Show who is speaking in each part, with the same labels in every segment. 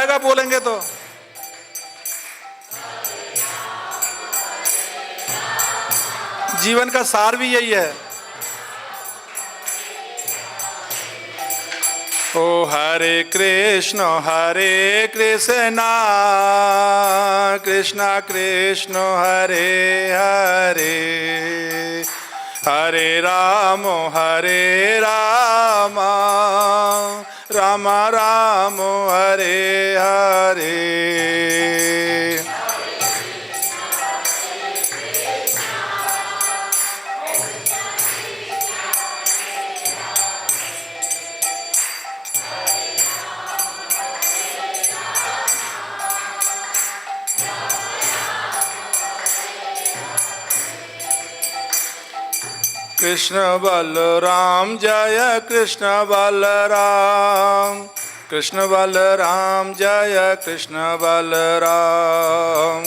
Speaker 1: आएगा बोलेंगे तो। जीवन का सार भी यही है। ओ हरे कृष्ण कृष्ण कृष्ण हरे हरे, हरे राम राम राम हरे हरे। कृष्ण बलराम जय कृष्ण बलराम, कृष्ण बलराम जय कृष्ण बलराम।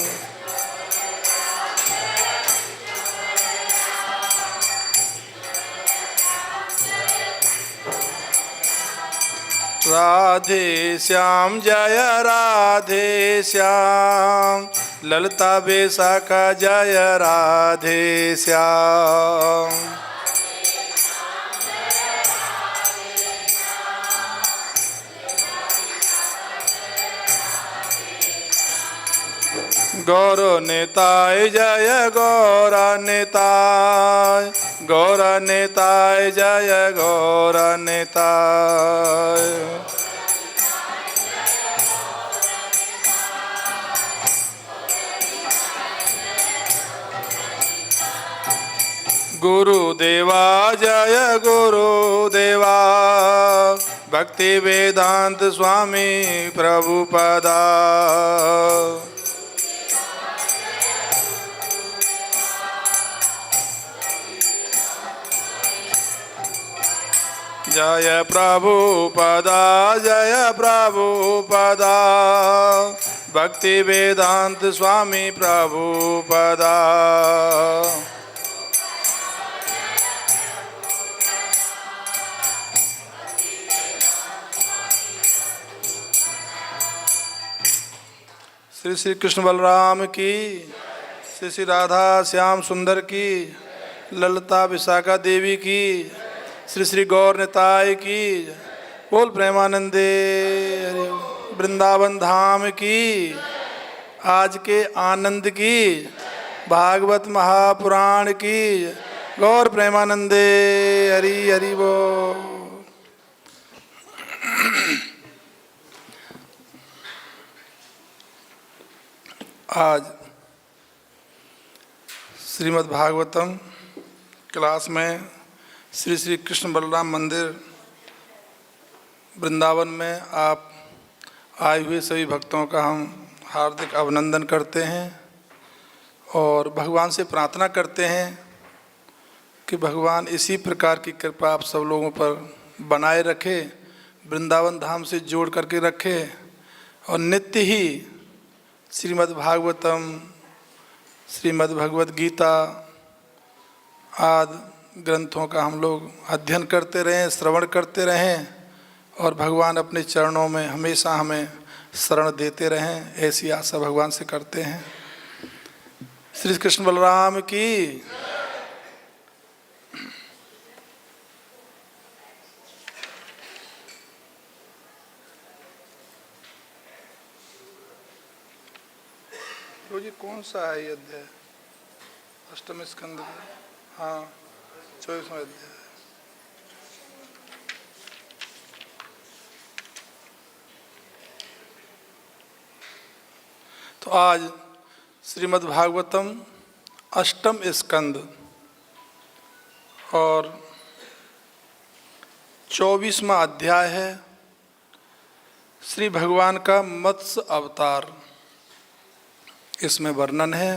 Speaker 1: राधे श्याम जय राधे श्याम, ललता बेसाखा जय राधे श्याम। गौर निताय जय गौर निताय, गौर निताय जय गौर निताय। गुरुदेवा जय गुरुदेवा, भक्ति वेदांत स्वामी प्रभुपदा। जय प्रभुपदा जय प्रभुपदा, भक्ति वेदांत स्वामी प्रभुपदा। श्री श्री कृष्ण बलराम की, श्री श्री राधा श्याम सुंदर की, ललता विशाखा देवी की, श्री श्री गौर निताय की। बोल प्रेमानंदे हरि। वृंदावन धाम की, आज के आनंद की, भागवत महापुराण की। गौर प्रेमानंदे हरि हरि बोल। आज श्रीमद् भागवतम क्लास में श्री श्री कृष्ण बलराम मंदिर वृंदावन में आप आए हुए सभी भक्तों का हम हार्दिक अभिनंदन करते हैं और भगवान से प्रार्थना करते हैं कि भगवान इसी प्रकार की कृपा आप सब लोगों पर बनाए रखे, वृंदावन धाम से जोड़ करके रखे और नित्य ही श्रीमद् भागवतम, श्रीमद् भगवद गीता आदि ग्रंथों का हम लोग अध्ययन करते रहें, श्रवण करते रहें और भगवान अपने चरणों में हमेशा हमें शरण देते रहें, ऐसी आशा भगवान से करते हैं। श्री कृष्ण बलराम की। जी कौन सा है ये अध्याय? अष्टम स्कंद का, हाँ 24वां अध्याय। तो आज श्रीमद् भागवतम अष्टम स्कंद और 24वां अध्याय है। श्री भगवान का मत्स्य अवतार इसमें वर्णन है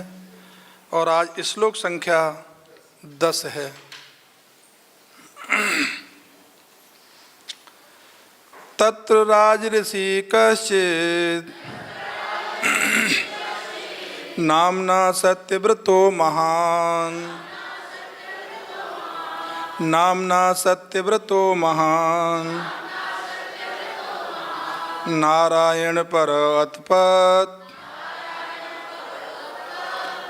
Speaker 1: और आज श्लोक संख्या 10 है। तत्र राजऋषि कश्चित् नाम्ना सत्यव्रतो महान्, नाम्ना सत्यव्रतो महान्, नारायण पर अतपत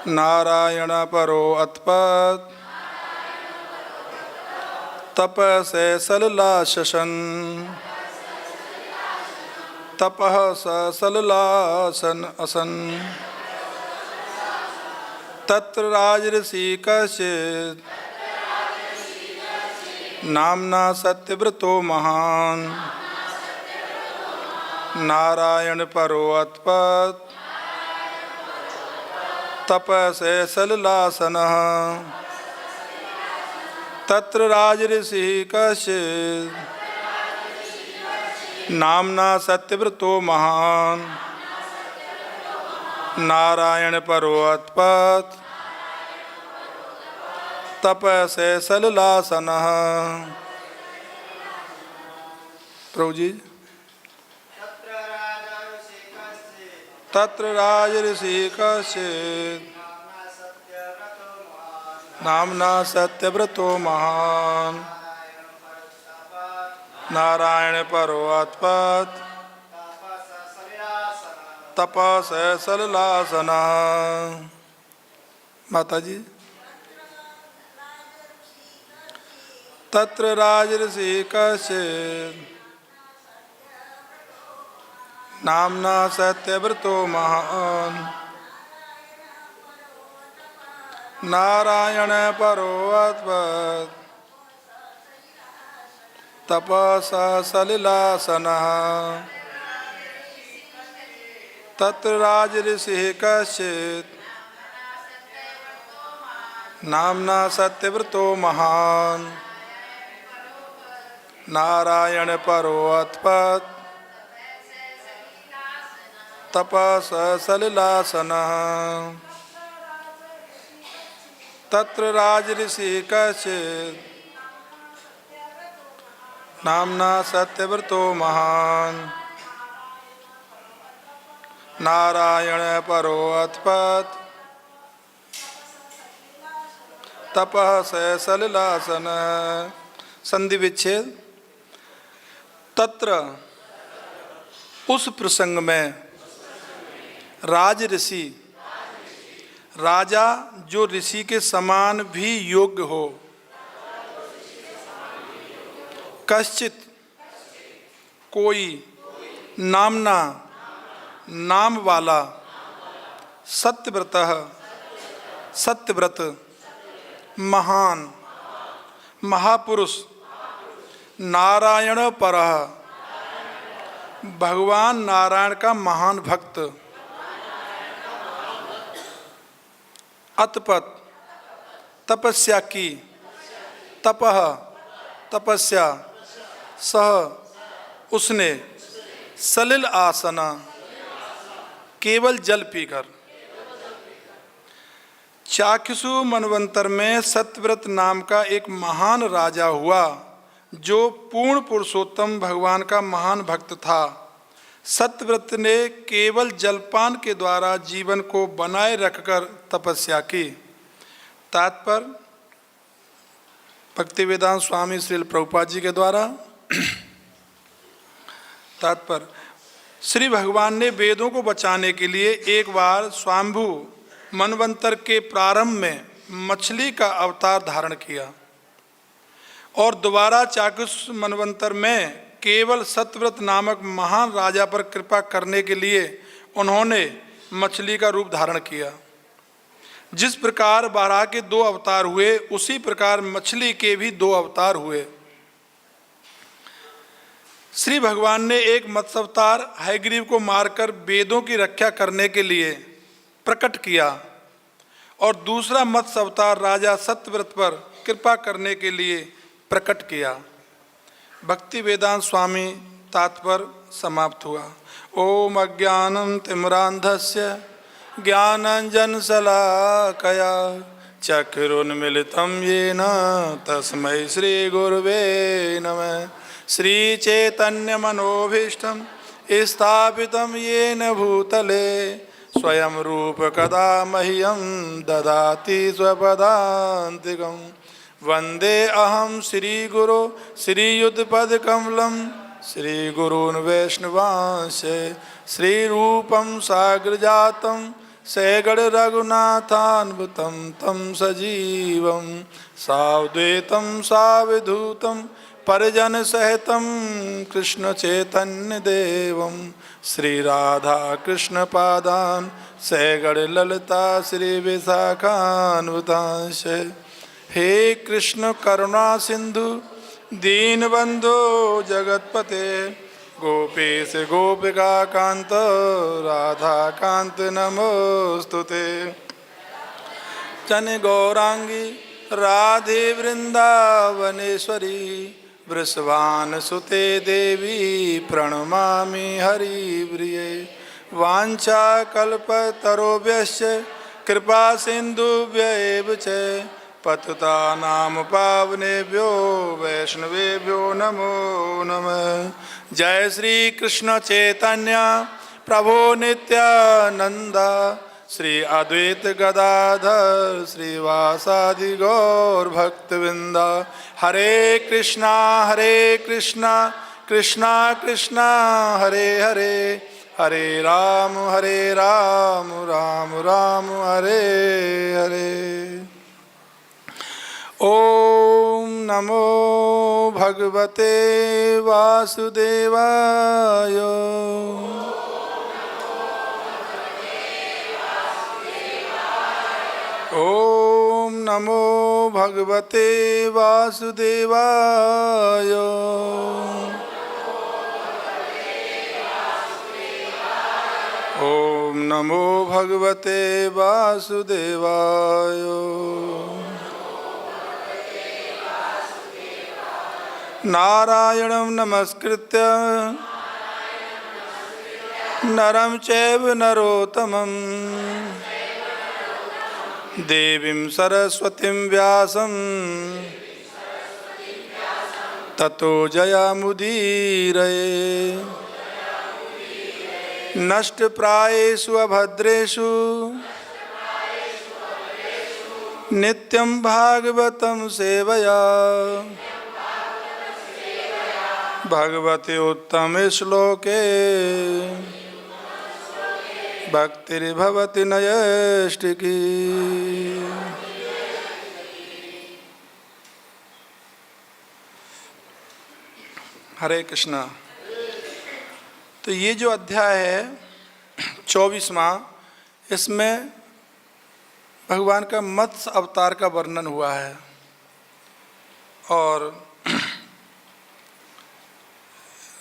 Speaker 1: नारायण परो अतपत तप से सललाशन तपः स सललासन असन तत्र राजऋषि कश्चित् नामना सत्यव्रतो महान नारायण परो अतपत तप से सललासनः तत्र राजऋषि कश्चित् नामना सत्यव्रतो महान नारायण परो अतपत तप से सललासनः। प्रभु जी तत्र राजऋषि कश्चित् नामना सत्यव्रतो महान नारायण परो अतपत तपस सललासनः। माता जी तत्र राजऋषि कश्चित् नामना सत्यव्रतो महान नारायण परो अतपत तपसा सलिलासनः तत्र राजऋषि कश्चित् नामना सत्यव्रतो महान नारायण परो अतपत तपस सलिलासनः तत्र राजऋषि कश्चित् नामना सत्यव्रतो महान नारायण परो अतपत तपः सलिलासनः। संधि विच्छेद। तत्र उस प्रसंग में राज ऋषि राजा जो ऋषि के समान भी योग्य हो कश्चित कोई नामना नाम वाला सत्यव्रतः सत्यव्रत महान महापुरुष नारायण परः भगवान नारायण का महान भक्त अतपत तपस्या की तपः तपस्या सह उसने सलिल आसना केवल जल पीकर चाक्षुषु मनवंतर में सत्यव्रत नाम का एक महान राजा हुआ जो पूर्ण पुरुषोत्तम भगवान का महान भक्त था। सत्यव्रत ने केवल जलपान के द्वारा जीवन को बनाए रखकर तपस्या की। तात्पर्य भक्ति वेदांत स्वामी श्रील प्रभुपाद जी के द्वारा। तात्पर्य श्री भगवान ने वेदों को बचाने के लिए एक बार स्वाम्भु मनवंतर के प्रारंभ में मछली का अवतार धारण किया और दोबारा चाक्षुष मनवंतर में केवल सत्यव्रत नामक महान राजा पर कृपा करने के लिए उन्होंने मछली का रूप धारण किया। जिस प्रकार बारह के 2 अवतार हुए उसी प्रकार मछली के भी 2 अवतार हुए। श्री भगवान ने एक मत्स्य अवतार हयग्रीव को मारकर वेदों की रक्षा करने के लिए प्रकट किया और दूसरा मत्स्य अवतार राजा सत्यव्रत पर कृपा करने के लिए प्रकट किया। भक्ति वेदांत स्वामी तात्पर्य समाप्त हुआ। ओम अज्ञानं तिमिरान्धस्य ज्ञानाञ्जनशलाकया चक्षुरुन्मीलितं येन तस्मै श्रीगुरवे नमः। श्रीचैतन्यमनोभीष्टं स्थापितं येन भूतले स्वयं रूप कदा मह्यं ददाति स्वपदान्तिकम्। वन्दे अहं श्रीगुरो श्रीयुतपदकमलं श्रीगुरून् वैष्णवांश श्रीरूपं साग्रजातं सैगडरघुनाथान्वितं तं सजीवं सावधूतं सावधूतं परिजनसहितं कृष्णचैतन्यदेवं श्रीराधाकृष्णपादान् सैगडललिता श्रीविशाखान्वितांश। हे कृष्ण करुणा सिंधु दीनबंधो जगतपते गोपीश गोपिका कांत राधा कांत नमोस्तुते। जन गौरांगी राधे वृंदावनेश्वरी वृषभानुसुते देवी प्रणमामि हरिप्रिये। वाञ्छाकल्पतरुभ्यश्च कृपा सिन्धुभ्यैव च पतितानां पावनेभ्यो वैष्णवेभ्यो नमो नमः। जय श्री कृष्ण चैतन्य प्रभो नित्यानंद श्री अद्वैत गदाधर श्रीवासादि गौर भक्तवृंद। हरे कृष्णा कृष्णा कृष्णा हरे हरे हरे राम राम राम हरे हरे। ओम नमो भगवते वासुदेवाय। ओम नमो भगवते वासुदेवाय। ओम नमो भगवते वासुदेवाय। नारायणं नमस्कृत्य नरं चैव नरोत्तमं देवीं सरस्वतीं व्यासं ततो जयामुदीरये। नष्टप्रायेषु अभद्रेषु नित्यं भागवतं सेवया भगवते उत्तमे श्लोके भक्तिर्भवति नैष्ठिकी। हरे कृष्णा। तो ये जो अध्याय है 24वां, इसमें भगवान का मत्स्य अवतार का वर्णन हुआ है। और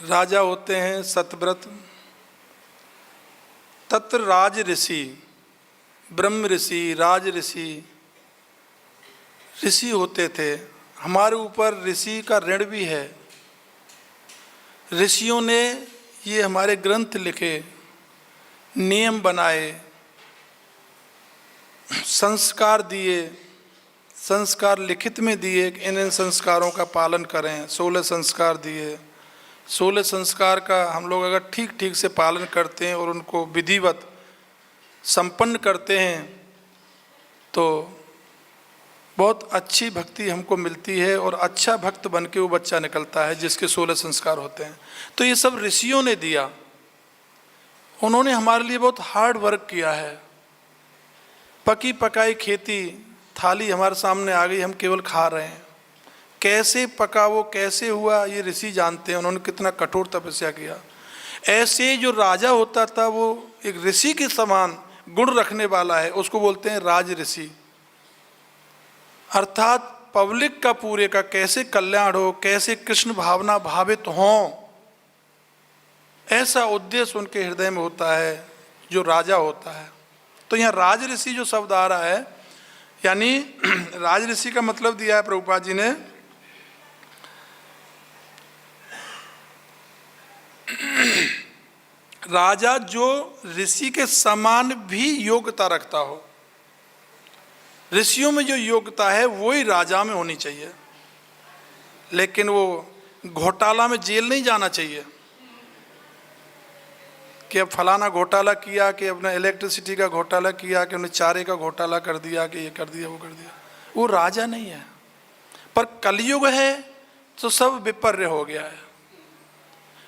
Speaker 1: राजा होते हैं सतव्रत, तत्र राज ऋषि, ब्रह्म ऋषि, राज ऋषि, ऋषि होते थे। हमारे ऊपर ऋषि का ऋण भी है। ऋषियों ने ये हमारे ग्रंथ लिखे, नियम बनाए, संस्कार दिए, संस्कार लिखित में दिए कि इन संस्कारों का पालन करें। 16 संस्कार दिए। 16 संस्कार का हम लोग अगर ठीक ठीक से पालन करते हैं और उनको विधिवत संपन्न करते हैं तो बहुत अच्छी भक्ति हमको मिलती है और अच्छा भक्त बन के वो बच्चा निकलता है जिसके 16 संस्कार होते हैं। तो ये सब ऋषियों ने दिया। उन्होंने हमारे लिए बहुत हार्ड वर्क किया है। पकी पकाई खेती थाली हमारे सामने आ गई, हम केवल खा रहे हैं। कैसे पका, वो कैसे हुआ, ये ऋषि जानते हैं। उन्होंने कितना कठोर तपस्या किया। ऐसे जो राजा होता था वो एक ऋषि के समान गुण रखने वाला है, उसको बोलते हैं राज ऋषि। अर्थात पब्लिक का पूरे का कैसे कल्याण हो, कैसे कृष्ण भावना भावित हों, ऐसा उद्देश्य उनके हृदय में होता है जो राजा होता है। तो यहाँ राज ऋषि जो शब्द आ रहा है, यानी राज ऋषि का मतलब दिया है प्रभुपाद जी ने राजा जो ऋषि के समान भी योग्यता रखता हो। ऋषियों में जो योग्यता है वही राजा में होनी चाहिए। लेकिन वो घोटाला में जेल नहीं जाना चाहिए कि अब फलाना घोटाला किया, कि अपने इलेक्ट्रिसिटी का घोटाला किया, कि उन्हें चारे का घोटाला कर दिया, कि ये कर दिया वो कर दिया। वो राजा नहीं है। पर कलयुग है तो सब विपर्य हो गया है।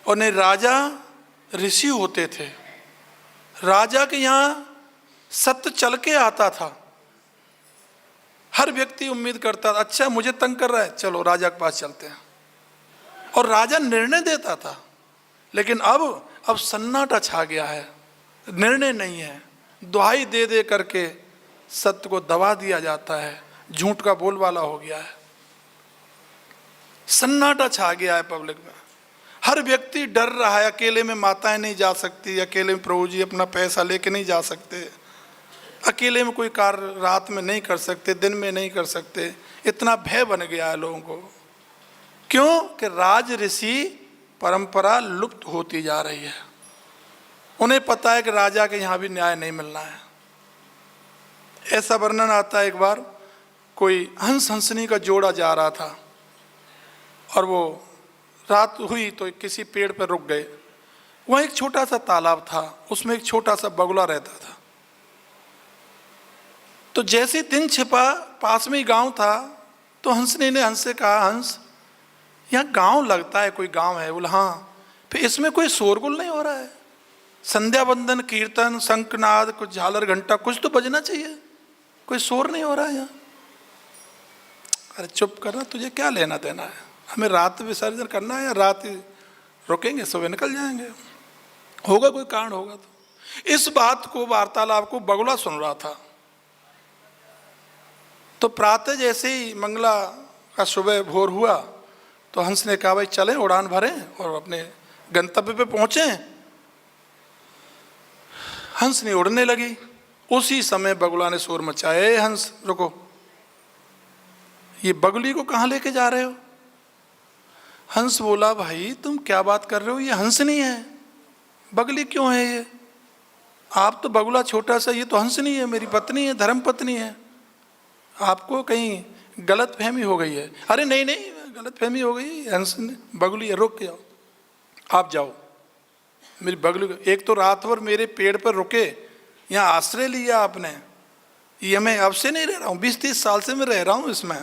Speaker 1: और नहीं राजा ऋषि होते थे। राजा के यहाँ सत्य चल के आता था। हर व्यक्ति उम्मीद करता था अच्छा मुझे तंग कर रहा है, चलो राजा के पास चलते हैं, और राजा निर्णय देता था। लेकिन अब सन्नाटा छा गया है, निर्णय नहीं है, दुहाई दे दे करके सत्य को दबा दिया जाता है, झूठ का बोलबाला हो गया है, सन्नाटा छा गया है पब्लिक में। हर व्यक्ति डर रहा है, अकेले में माताएं नहीं जा सकती, अकेले में प्रभु जी अपना पैसा लेके नहीं जा सकते, अकेले में कोई कार्य रात में नहीं कर सकते, दिन में नहीं कर सकते, इतना भय बन गया है लोगों को। क्यों कि राज ऋषि परंपरा लुप्त होती जा रही है। उन्हें पता है कि राजा के यहाँ भी न्याय नहीं मिलना है। ऐसा वर्णन आता है, एक बार कोई हंस हंसनी का जोड़ा जा रहा था और वो रात हुई तो किसी पेड़ पर रुक गए। वहाँ एक छोटा सा तालाब था, उसमें एक छोटा सा बगुला रहता था। तो जैसे दिन छिपा, पास में ही गांव था, तो हंसनी ने हंस से कहा, हंस यहाँ गांव लगता है, कोई गांव है? बोला हाँ। फिर इसमें कोई शोरगुल नहीं हो रहा है? संध्या बंदन, कीर्तन, शंखनाद, कुछ झालर घंटा कुछ तो बजना चाहिए, कोई शोर नहीं हो रहा है यहाँ। अरे चुप करना, तुझे क्या लेना देना है, हमें रात विसर्जन करना है या रात रुकेंगे, सुबह निकल जाएंगे, होगा कोई कारण होगा। तो इस बात को, वार्तालाप को बगुला सुन रहा था। तो प्रातः जैसे ही मंगला का सुबह भोर हुआ तो हंस ने कहा भाई चलें, उड़ान भरें और अपने गंतव्य पे पहुंचे। हंस ने उड़ने लगी। उसी समय बगुला ने शोर मचाया, हंस रुको, ये बगुली को कहाँ लेके जा रहे हो? हंस बोला भाई तुम क्या बात कर रहे हो, ये हंस नहीं है, बगली क्यों है ये? आप तो बगुला छोटा सा, ये तो हंस नहीं है, मेरी पत्नी है, धर्म पत्नी है, आपको कहीं गलत फहमी हो गई है। अरे नहीं नहीं गलत फहमी हो गई, हंस ने बगुली है, रुक जाओ, आप जाओ, मेरी बगली। एक तो रात भर मेरे पेड़ पर रुके, यहाँ आश्रय लिया आपने, ये मैं अब से नहीं रह रहा हूँ, 20-30 साल से मैं रह रहा हूँ इसमें,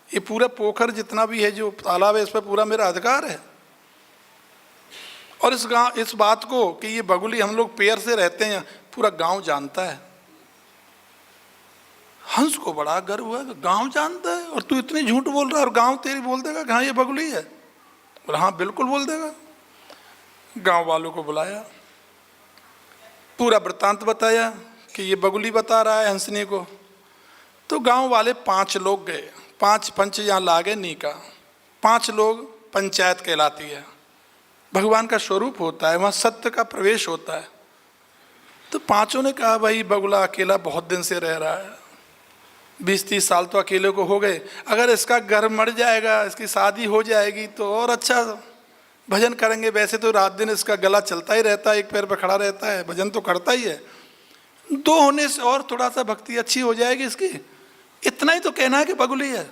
Speaker 1: ये पूरा पोखर जितना भी है, जो तालाब है, इस पर पूरा मेरा अधिकार है। और इस बात को कि ये बगुली हम लोग पेड़ से रहते हैं पूरा गांव जानता है। हंस को बड़ा गर्व हुआ, गांव जानता है और तू इतनी झूठ बोल रहा है, और गांव तेरी बोल देगा कि हाँ ये बगुली है? बोला हाँ बिल्कुल बोल देगा। गांव वालों को बुलाया, पूरा वृत्तांत बताया कि ये बगुली बता रहा है हंसनी को। तो गांव वाले 5 लोग गए, 5 पंच यहाँ लागे नीका, 5 लोग पंचायत कहलाती है, भगवान का स्वरूप होता है, वहाँ सत्य का प्रवेश होता है। तो 5 ने कहा भाई बगुला अकेला बहुत दिन से रह रहा है, 20-30 साल तो अकेले को हो गए, अगर इसका घर मर जाएगा, इसकी शादी हो जाएगी तो और अच्छा भजन करेंगे। वैसे तो रात दिन इसका गला चलता ही रहता है, एक पैर पर खड़ा रहता है, भजन तो करता ही है, 2 होने से और थोड़ा सा भक्ति अच्छी हो जाएगी इसकी। इतना ही तो कहना है कि बगुली है,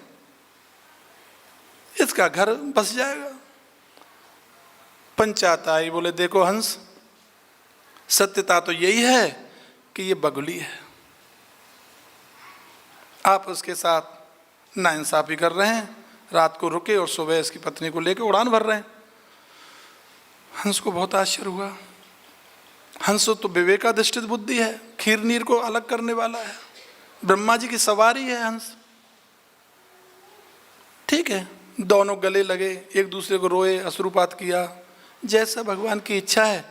Speaker 1: इसका घर बस जाएगा। पंचायत आई, बोले देखो हंस, सत्यता तो यही है कि ये बगुली है, आप उसके साथ नाइंसाफी कर रहे हैं, रात को रुके और सुबह इसकी पत्नी को लेकर उड़ान भर रहे हैं। हंस को बहुत आश्चर्य हुआ। हंस तो विवेकाधिष्ठित बुद्धि है, खीर नीर को अलग करने वाला है, ब्रह्मा जी की सवारी है हंस। ठीक है, दोनों गले लगे, एक दूसरे को रोए, अश्रुपात किया, जैसा भगवान की इच्छा है।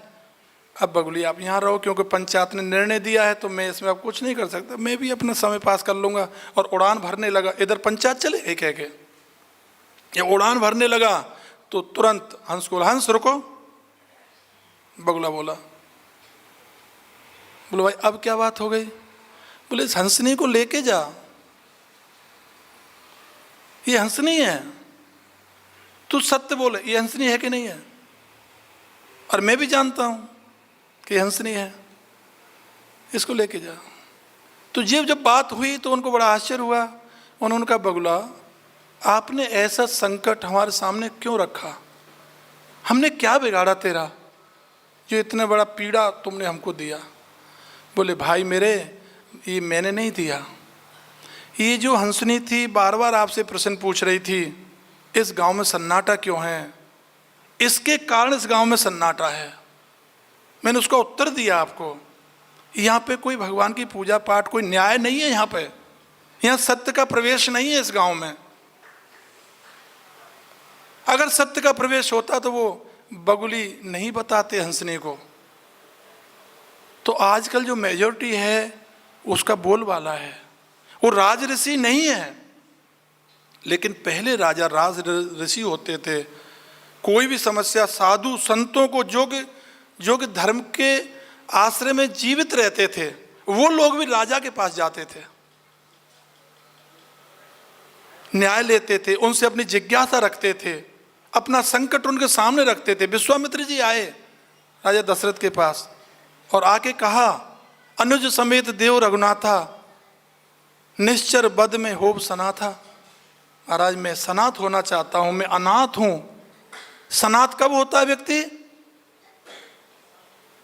Speaker 1: अब बगुली आप यहाँ रहो, क्योंकि पंचायत ने निर्णय दिया है तो मैं इसमें अब कुछ नहीं कर सकता, मैं भी अपना समय पास कर लूँगा। और उड़ान भरने लगा, इधर पंचायत चले गए कह के, ये उड़ान भरने लगा तो तुरंत हंस को, हंस रुको। बगुला बोला भाई अब क्या बात हो गई? बोले इस हंसनी को लेके जा, ये हंसनी है, तू सत्य बोले, ये हंसनी है कि नहीं है? और मैं भी जानता हूं कि हंसनी है, इसको लेके जा। तो जब बात हुई तो उनको बड़ा आश्चर्य हुआ। उन्होंने कहा बगुला आपने ऐसा संकट हमारे सामने क्यों रखा, हमने क्या बिगाड़ा तेरा जो इतना बड़ा पीड़ा तुमने हमको दिया? बोले भाई मेरे, ये मैंने नहीं दिया, ये जो हंसनी थी बार बार आपसे प्रश्न पूछ रही थी, इस गांव में सन्नाटा क्यों है, इसके कारण इस गांव में सन्नाटा है। मैंने उसका उत्तर दिया आपको। यहाँ पे कोई भगवान की पूजा पाठ, कोई न्याय नहीं है। यहाँ सत्य का प्रवेश नहीं है इस गांव में। अगर सत्य का प्रवेश होता तो वो बगुली नहीं बताते हंसने को। तो आजकल जो मेजॉरिटी है उसका बोलबाला है। वो राज ऋषि नहीं है, लेकिन पहले राजा राज ऋषि होते थे। कोई भी समस्या साधु संतों को जो धर्म के आश्रय में जीवित रहते थे, वो लोग भी राजा के पास जाते थे, न्याय लेते थे, उनसे अपनी जिज्ञासा रखते थे, अपना संकट उनके सामने रखते थे। विश्वामित्र जी आए राजा दशरथ के पास और आके कहा, अनुज समेत देव रघुनाथा, निश्चर बद में होब सनाथा। महाराज मैं सनाथ होना चाहता हूं, मैं अनाथ हूं। सनाथ कब होता है व्यक्ति?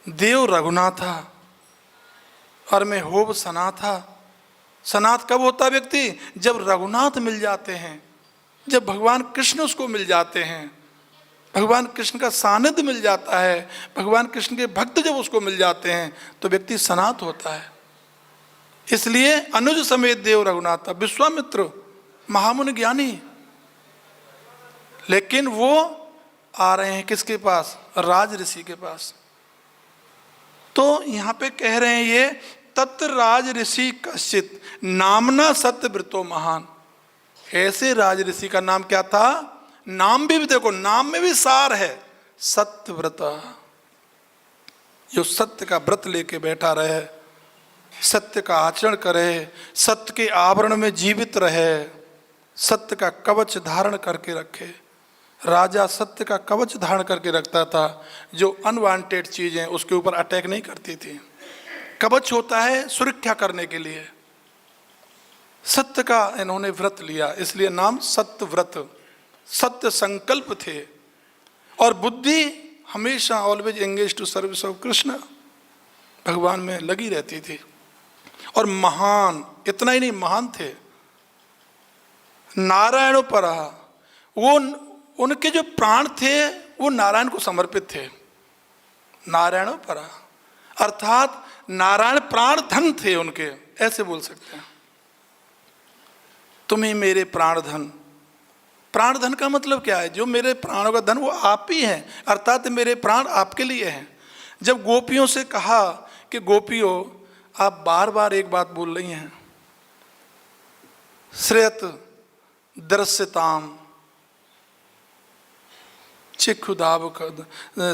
Speaker 1: देव रघुनाथा और मैं होब सनाथा। सनाथ कब होता है व्यक्ति? जब रघुनाथ मिल जाते हैं, जब भगवान कृष्ण उसको मिल जाते हैं, भगवान कृष्ण का सानिध्य मिल जाता है, भगवान कृष्ण के भक्त जब उसको मिल जाते हैं तो व्यक्ति सनाथ होता है। इसलिए अनुज समेत देव रघुनाथा, विश्वामित्र महामुनि ज्ञानी, लेकिन वो आ रहे हैं किसके पास? राज ऋषि के पास। तो यहाँ पे कह रहे हैं ये, तत्र राज ऋषि कश्चित नामना सत्यव्रतो महान। ऐसे राज ऋषि का नाम क्या था? नाम भी देखो, नाम में भी सार है, सत्यव्रत। जो सत्य का व्रत लेके बैठा रहे, सत्य का आचरण करे, सत्य के आवरण में जीवित रहे, सत्य का कवच धारण करके रखे। राजा सत्य का कवच धारण करके रखता था, जो अनवांटेड चीजें उसके ऊपर अटैक नहीं करती थी। कवच होता है सुरक्षा करने के लिए। सत्य का इन्होंने व्रत लिया, इसलिए नाम सत्य व्रत। सत्य संकल्प थे और बुद्धि हमेशा always engage to service of Krishna, भगवान में लगी रहती थी। और महान, इतना ही नहीं, महान थे। नारायणों पर वो, उनके जो प्राण थे वो नारायण को समर्पित थे। नारायणों पर अर्थात नारायण प्राण धन थे उनके, ऐसे बोल सकते हैं। तुम्हें मेरे प्राण धन। प्राण धन का मतलब क्या है? जो मेरे प्राणों का धन वो आप ही हैं, अर्थात मेरे प्राण आपके लिए हैं। जब गोपियों से कहा कि गोपियों आप बार बार एक बात बोल रही हैं, श्रेयत दृश्यताम चिक्षुदावक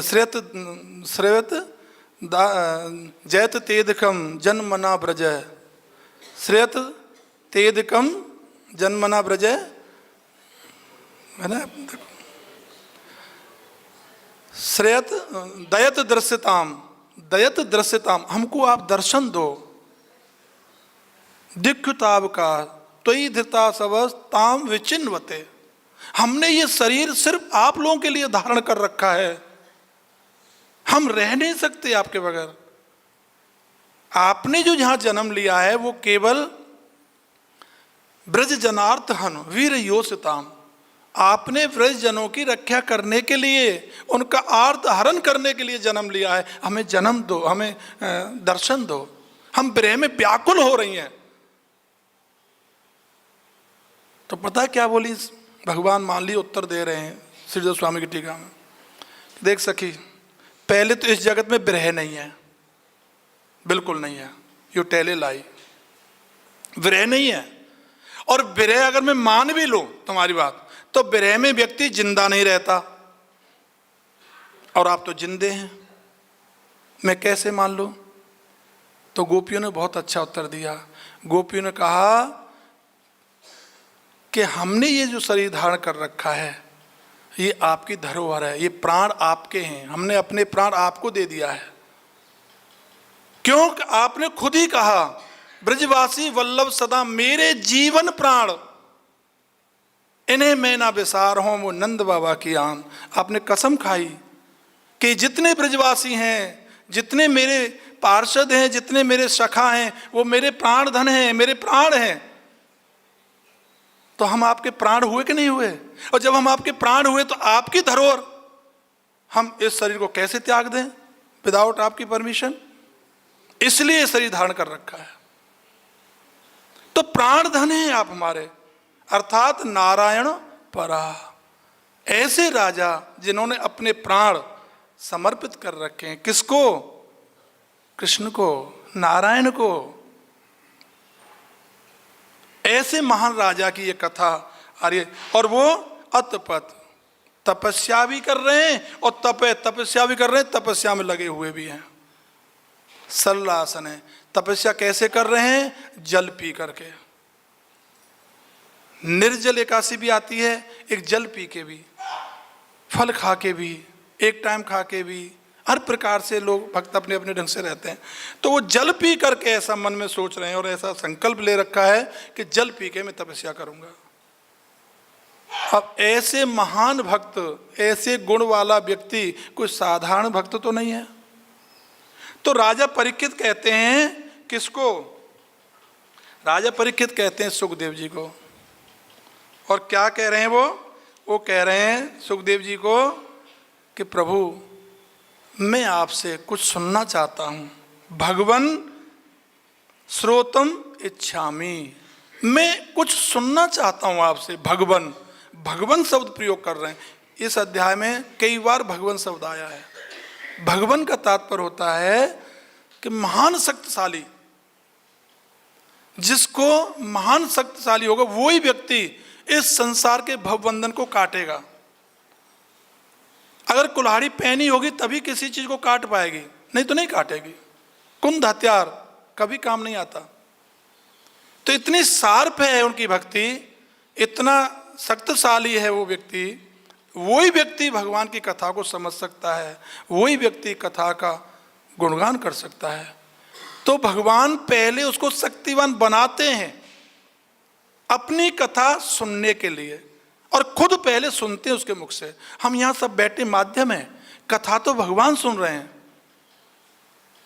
Speaker 1: श्रेयत जयत तेदकम जन्मना ब्रज। श्रेयत तेदकम जन्मना ब्रज है ना। श्रेयत दयत दृश्यताम, दयत दृश्यताम, हमको आप दर्शन दो। दिक्खुताव का त्वयि धृता सवस ताम विचिन्वते। हमने ये शरीर सिर्फ आप लोगों के लिए धारण कर रखा है, हम रह नहीं सकते आपके बगैर। आपने जो जहां जन्म लिया है वो केवल ब्रज जनार्थ हन वीर योषिताम। आपने ब्रज जनों की रक्षा करने के लिए, उनका आर्त हरण करने के लिए जन्म लिया है। हमें जन्म दो, हमें दर्शन दो, हम विरह में व्याकुल हो रही हैं। तो पता क्या बोली भगवान? मान ली उत्तर दे रहे हैं श्रीधर स्वामी की टीका में। देख सखी, पहले तो इस जगत में विरह नहीं है, बिल्कुल नहीं है। यू टेल ए लाई, विरह नहीं है। और विरह अगर मैं मान भी लूं तुम्हारी बात, तो विरह में व्यक्ति जिंदा नहीं रहता, और आप तो जिंदे हैं, मैं कैसे मान लूं? तो गोपियों ने बहुत अच्छा उत्तर दिया। गोपियों ने कहा कि हमने ये जो शरीर धारण कर रखा है ये आपकी धरोहर है, ये प्राण आपके हैं, हमने अपने प्राण आपको दे दिया है। क्यों? आपने खुद ही कहा, ब्रजवासी वल्लभ सदा मेरे जीवन प्राण, इन्हें मैं ना विसार हूं वो नंद बाबा की आन। आपने कसम खाई कि जितने ब्रजवासी हैं, जितने मेरे पार्षद हैं, जितने मेरे सखा हैं, वो मेरे प्राण धन हैं, मेरे प्राण हैं। तो हम आपके प्राण हुए कि नहीं हुए? और जब हम आपके प्राण हुए तो आपकी धरोहर, हम इस शरीर को कैसे त्याग दें विदाउट आपकी परमिशन? इसलिए ये शरीर धारण कर रखा है। तो प्राण धन है आप हमारे, अर्थात नारायण परा। ऐसे राजा जिन्होंने अपने प्राण समर्पित कर रखे हैं, किसको? कृष्ण को, नारायण को। ऐसे महान राजा की ये कथा आ रही है। और वो अतपत तपस्या भी कर रहे हैं और तपस्या भी कर रहे हैं, तपस्या में लगे हुए भी हैं। सरल आसन है। तपस्या कैसे कर रहे हैं? जल पी करके। निर्जल एकादशी भी आती है, एक जल पी के भी, फल खा के भी, एक टाइम खा के भी, हर प्रकार से लोग भक्त अपने अपने ढंग से रहते हैं। तो वो जल पी करके ऐसा मन में सोच रहे हैं और ऐसा संकल्प ले रखा है कि जल पी के मैं तपस्या करूंगा। अब ऐसे महान भक्त, ऐसे गुण वाला व्यक्ति कोई साधारण भक्त तो नहीं है। तो राजा परीक्षित कहते हैं किसको? राजा परीक्षित कहते हैं सुखदेव जी को। और क्या कह रहे हैं वो कह रहे हैं सुखदेव जी को कि प्रभु मैं आपसे कुछ सुनना चाहता हूं। भगवन श्रोतम इच्छामि, मैं कुछ सुनना चाहता हूं आपसे। भगवन, भगवन शब्द प्रयोग कर रहे हैं। इस अध्याय में कई बार भगवन शब्द आया है। भगवन का तात्पर्य होता है कि महान शक्तिशाली, जिसको महान शक्तिशाली होगा वही व्यक्ति इस संसार के भवबंधन को काटेगा। अगर कुल्हाड़ी पहनी होगी तभी किसी चीज को काट पाएगी, नहीं तो नहीं काटेगी। कुंद हथियार कभी काम नहीं आता। तो इतनी शार्प है उनकी भक्ति, इतना शक्तिशाली है वो व्यक्ति। वही व्यक्ति भगवान की कथा को समझ सकता है, वही व्यक्ति कथा का गुणगान कर सकता है। तो भगवान पहले उसको शक्तिवान बनाते हैं अपनी कथा सुनने के लिए, और खुद पहले सुनते हैं उसके मुख से। हम यहाँ सब बैठे माध्यम हैं, कथा तो भगवान सुन रहे हैं।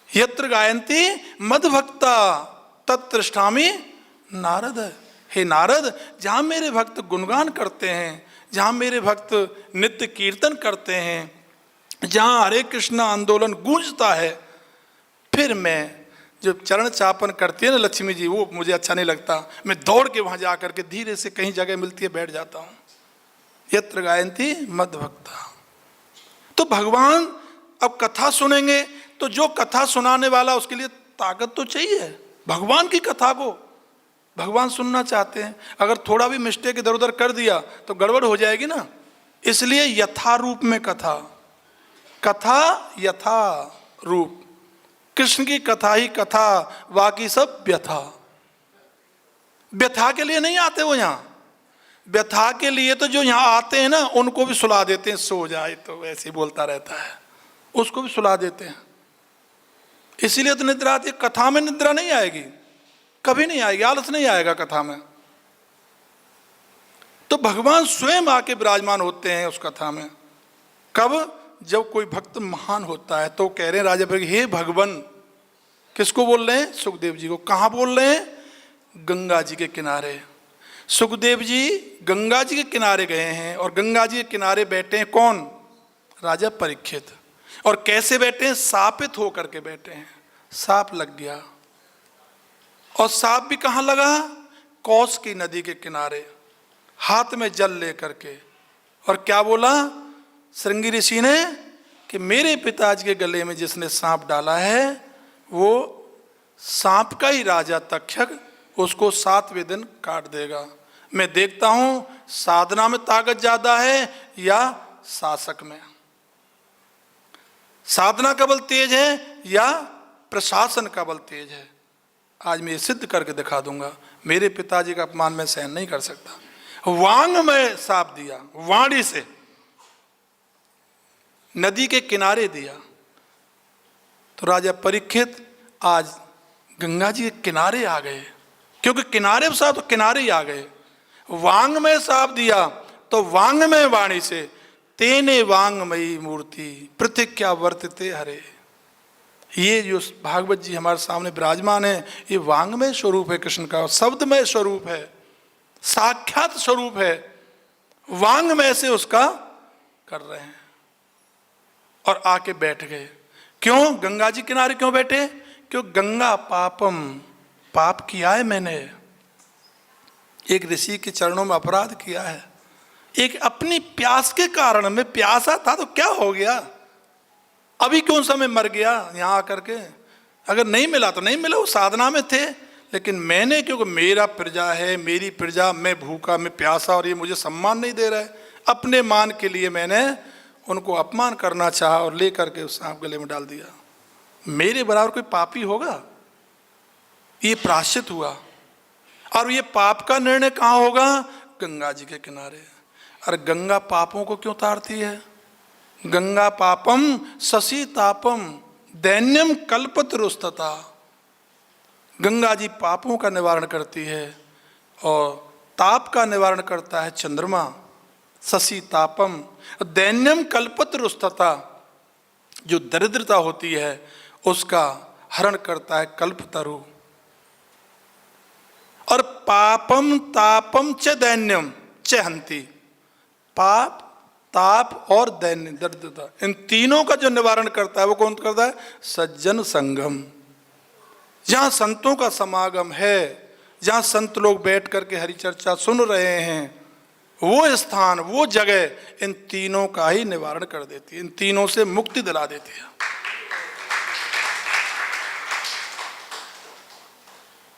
Speaker 1: यत्र गायन्ति मद्भक्ता तत्तिष्ठामि नारद। हे नारद, जहाँ मेरे भक्त गुणगान करते हैं, जहाँ मेरे भक्त नित्य कीर्तन करते हैं, जहाँ हरे कृष्ण आंदोलन गूंजता है, फिर मैं जो चरण चापन करती है ना लक्ष्मी जी, वो मुझे अच्छा नहीं लगता। मैं दौड़ के वहाँ जा करके धीरे से कहीं जगह मिलती है बैठ जाता हूँ। यत्र गायन्ति मद्भक्ता। तो भगवान अब कथा सुनेंगे तो जो कथा सुनाने वाला उसके लिए ताकत तो चाहिए। भगवान की कथा को भगवान सुनना चाहते हैं। अगर थोड़ा भी मिस्टेक इधर उधर कर दिया तो गड़बड़ हो जाएगी ना। इसलिए यथा रूप में कथा, कथा यथा रूप। कृष्ण की कथा ही कथा, बाकी सब व्यथा। व्यथा के लिए नहीं आते वो यहाँ। व्यथा के लिए तो जो यहाँ आते हैं ना उनको भी सुला देते हैं, सो जाए तो ऐसे ही बोलता रहता है, उसको भी सुला देते हैं। इसीलिए तो निद्रा आती है। कथा में निद्रा नहीं आएगी, कभी नहीं आएगी, आलस नहीं आएगा कथा में। तो भगवान स्वयं आके विराजमान होते हैं उस कथा में। कब? जब कोई भक्त महान होता है। तो कह रहे हैं राजा हे भगवान, किसको बोल रहे हैं? सुखदेव जी को। कहाँ बोल रहे हैं? गंगा जी के किनारे। सुखदेव जी गंगा जी के किनारे गए हैं और गंगा जी के किनारे बैठे हैं कौन? राजा परीक्षित। और कैसे बैठे हैं? शापित होकर के बैठे हैं। सांप लग गया, और सांप भी कहाँ लगा? कौश की नदी के किनारे, हाथ में जल लेकर के। और क्या बोला श्रृंगी ऋषि ने कि मेरे पिताजी के गले में जिसने सांप डाला है वो सांप का ही राजा तक्षक उसको 7वें दिन काट देगा। मैं देखता हूं साधना में ताकत ज्यादा है या शासक में। साधना का बल तेज है या प्रशासन का बल तेज है। आज मैं ये सिद्ध करके दिखा दूंगा। मेरे पिताजी का अपमान मैं सहन नहीं कर सकता। वांग में साप दिया, वाणी से नदी के किनारे दिया। तो राजा परीक्षित आज गंगा जी के किनारे आ गए, क्योंकि किनारे साथ तो किनारे ही आ गए। वांग में साप दिया तो वांग में वाणी से, तेने वांगमयी मूर्ति प्रतिज्ञा वर्तते हरे। ये जो भागवत जी हमारे सामने विराजमान है, ये वांगमय स्वरूप है कृष्ण का, शब्दमय स्वरूप है, साक्षात स्वरूप है। वांगमय से उसका कर रहे हैं। और आके बैठ गए। क्यों गंगा जी किनारे क्यों बैठे? क्यों गंगा पापम, पाप किया है मैंने, एक ऋषि के चरणों में अपराध किया है, एक अपनी प्यास के कारण, मैं प्यासा था तो क्या हो गया, अभी कौन सा मैं मर गया यहाँ आकर के, अगर नहीं मिला तो नहीं मिला, वो साधना में थे, लेकिन मैंने, क्योंकि मेरा प्रजा है, मेरी प्रजा, मैं भूखा, मैं प्यासा और ये मुझे सम्मान नहीं दे रहा है, अपने मान के लिए मैंने उनको अपमान करना चाहा और ले करके उस सांप गले में डाल दिया। मेरे बराबर कोई पापी होगा? ये प्रायश्चित हुआ। और ये पाप का निर्णय कहाँ होगा? गंगा जी के किनारे। और गंगा पापों को क्यों तारती है? गंगा पापम शशि तापम दैन्यम कल्पतरुस्तता। गंगा जी पापों का निवारण करती है और ताप का निवारण करता है चंद्रमा। शशि तापम दैन्यम कल्पतरुस्तता, जो दरिद्रता होती है उसका हरण करता है कल्पतरु। और पापम तापम च दैन्यम च हंति, पाप, ताप और दैन्य दरिद्रता, इन तीनों का जो निवारण करता है वो कौन करता है? सज्जन संगम। जहाँ संतों का समागम है, जहाँ संत लोग बैठ करके हरि चर्चा सुन रहे हैं, वो स्थान, वो जगह इन तीनों का ही निवारण कर देती है, इन तीनों से मुक्ति दिला देती है।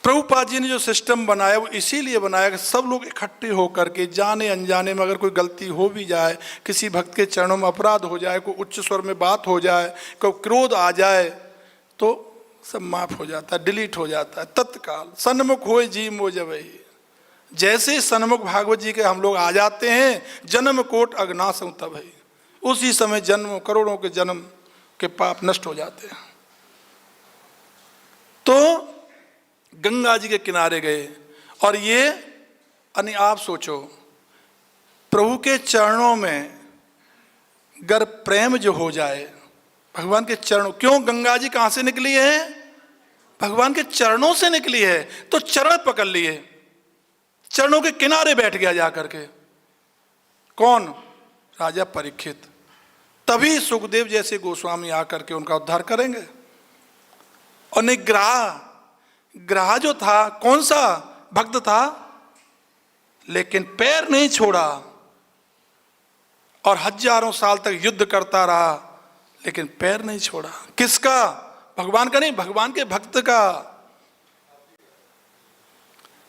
Speaker 1: प्रभुपाद जी ने जो सिस्टम बनाया वो इसीलिए बनाया कि सब लोग इकट्ठे होकर के, जाने अनजाने में अगर कोई गलती हो भी जाए, किसी भक्त के चरणों में अपराध हो जाए, कोई उच्च स्वर में बात हो जाए, कोई क्रोध आ जाए, तो सब माफ हो जाता है, डिलीट हो जाता है तत्काल। सन्मुख होए जी मोह जबहि, जैसे ही सन्मुख भागवत जी के हम लोग आ जाते हैं, जन्म कोट अग्नासं तबहि, उसी समय जन्म, करोड़ों के जन्म के पाप नष्ट हो जाते हैं। तो गंगा जी के किनारे गए और ये आप सोचो, प्रभु के चरणों में अगर प्रेम जो हो जाए, भगवान के चरणों, क्यों गंगा जी कहाँ से निकली है? भगवान के चरणों से निकली है। तो चरण पकड़ लिए, चरणों के किनारे बैठ गया जाकर के। कौन? राजा परीक्षित। तभी सुखदेव जैसे गोस्वामी आकर के उनका उद्धार करेंगे। और निग्रह, ग्रह जो था, कौन सा भक्त था, लेकिन पैर नहीं छोड़ा और हजारों साल तक युद्ध करता रहा, लेकिन पैर नहीं छोड़ा। किसका? भगवान का नहीं, भगवान के भक्त का।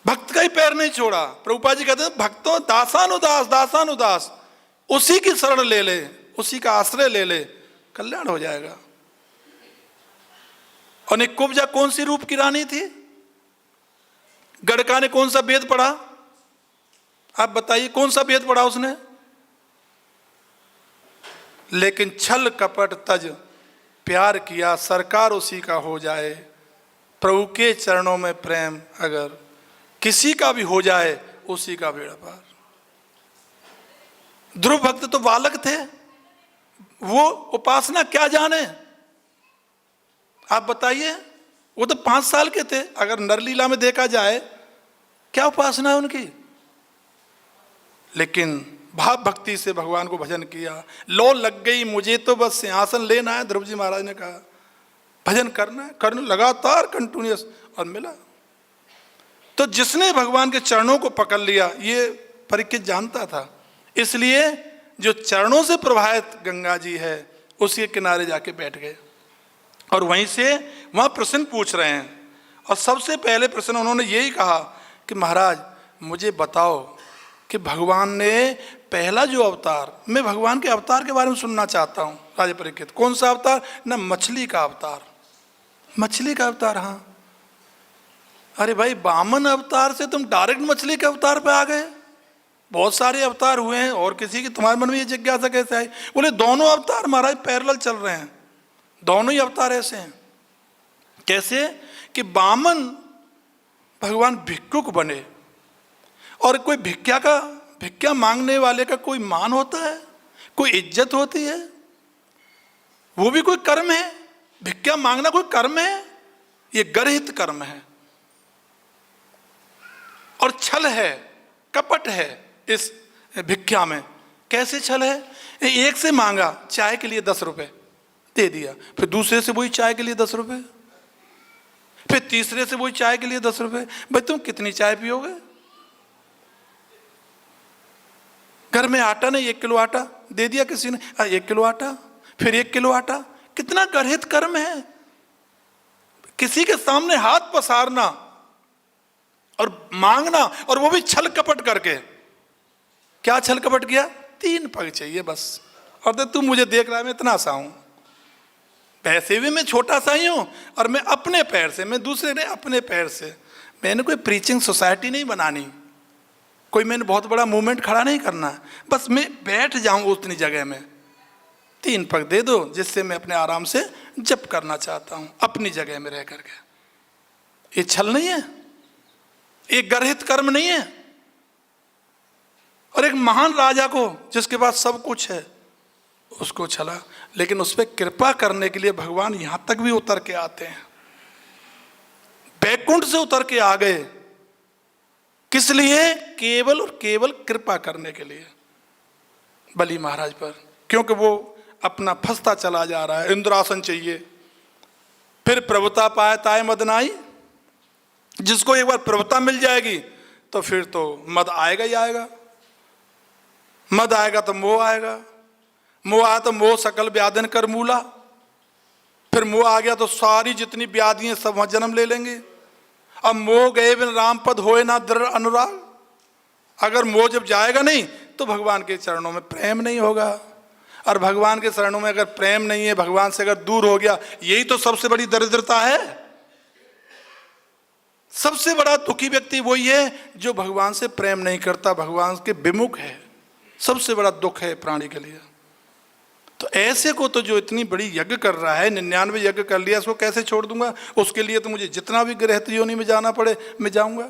Speaker 1: भक्त का ही पैर नहीं छोड़ा। प्रभुपाद जी कहते हैं भक्तों दासानुदास, दासानुदास, उसी की शरण ले ले, उसी का आश्रय ले ले, कल्याण हो जाएगा। और निकुब्जा कौन सी रूप की रानी थी? गड़का ने कौन सा वेद पढ़ा? आप बताइए, कौन सा वेद पढ़ा उसने? लेकिन छल कपट तज प्यार किया, सरकार उसी का हो जाए। प्रभु के चरणों में प्रेम अगर किसी का भी हो जाए, उसी का बेड़ा पार। ध्रुव भक्त तो बालक थे, वो उपासना क्या जाने? आप बताइए, वो तो 5 साल के थे। अगर नरलीला में देखा जाए, क्या उपासना है उनकी? लेकिन भाव भक्ति से भगवान को भजन किया। लो लग गई मुझे तो बस सिंहासन लेना है, ध्रुव जी महाराज ने कहा। भजन करना है, करने लगातार कंटिन्यूअस, और मिला। तो जिसने भगवान के चरणों को पकड़ लिया, ये परीक्षित जानता था, इसलिए जो चरणों से प्रभावित गंगा जी है, उसके किनारे जाके बैठ गए। और वहीं से वहाँ प्रश्न पूछ रहे हैं। और सबसे पहले प्रश्न उन्होंने यही कहा कि महाराज मुझे बताओ कि भगवान ने पहला जो अवतार, मैं भगवान के अवतार के बारे में सुनना चाहता हूँ। राजा परीक्षित, कौन सा अवतार? ना मछली का अवतार। मछली का अवतार? हाँ। अरे भाई, वामन अवतार से तुम डायरेक्ट मछली के अवतार पे आ गए? बहुत सारे अवतार हुए हैं, और किसी की तुम्हारे मन में ये जिज्ञासा कैसे आई? बोले दोनों अवतार महाराज पैरेलल चल रहे हैं, दोनों ही अवतार ऐसे हैं। कैसे? कि वामन भगवान भिक्षुक बने, और कोई भिक्षा मांगने वाले का कोई मान होता है, कोई इज्जत होती है? वो भी कोई कर्म है। भिक्षा मांगना कोई कर्म है? ये गर्हित कर्म है और छल है, कपट है इस भिक्षा में। कैसे छल है? एक से मांगा चाय के लिए 10 रुपए, दे दिया। फिर दूसरे से वही चाय के लिए 10 रुपए, फिर तीसरे से वही चाय के लिए 10 रुपए। भाई तुम कितनी चाय पियोगे? घर में आटा नहीं, 1 किलो आटा दे दिया किसी ने, 1 किलो आटा, फिर 1 किलो आटा। कितना गर्हित कर्म है। किसी के सामने हाथ पसारना और मांगना, और वो भी छल कपट करके। क्या छल कपट किया? 3 पग चाहिए बस, और तो तू मुझे देख रहा है मैं इतना सा हूं, वैसे भी मैं छोटा सा ही हूं, और मैं अपने पैर से, मैं दूसरे ने अपने पैर से, मैंने कोई प्रीचिंग सोसाइटी नहीं बनानी, कोई मैंने बहुत बड़ा मूवमेंट खड़ा नहीं करना, बस मैं बैठ जाऊं उतनी जगह में। 3 पग दे दो जिससे मैं अपने आराम से जप करना चाहता हूं अपनी जगह में रह करके। ये छल नहीं है, ये गर्हित कर्म नहीं है। और एक महान राजा को जिसके पास सब कुछ है उसको छला, लेकिन उस पर कृपा करने के लिए भगवान यहां तक भी उतर के आते हैं, बैकुंठ से उतर के आ गए। किस लिए? केवल और केवल कृपा करने के लिए बलि महाराज पर, क्योंकि वो अपना फंसता चला जा रहा है। इंद्रासन चाहिए, फिर प्रभुता पाए ताय मद नाई। जिसको एक बार प्रभुता मिल जाएगी तो फिर तो मद आएगा ही आएगा, मद आएगा तो मोह आएगा, मोह आया तो मोह सकल व्याधन कर मूला। फिर मोह आ गया तो सारी जितनी व्याधियां सब वहां जन्म ले लेंगे। अब मोह गए बिन राम पद होए ना दृढ़ अनुराग। अगर मोह जब जाएगा नहीं तो भगवान के चरणों में प्रेम नहीं होगा, और भगवान के चरणों में अगर प्रेम नहीं है, भगवान से अगर दूर हो गया, यही तो सबसे बड़ी दरिद्रता है। सबसे बड़ा दुखी व्यक्ति वही है जो भगवान से प्रेम नहीं करता, भगवान के विमुख है। सबसे बड़ा दुख है प्राणी के लिए। तो ऐसे को तो जो इतनी बड़ी यज्ञ कर रहा है, 99 यज्ञ कर लिया, उसको कैसे छोड़ दूंगा? उसके लिए तो मुझे जितना भी गृहस्थ योनि में जाना पड़े मैं जाऊंगा।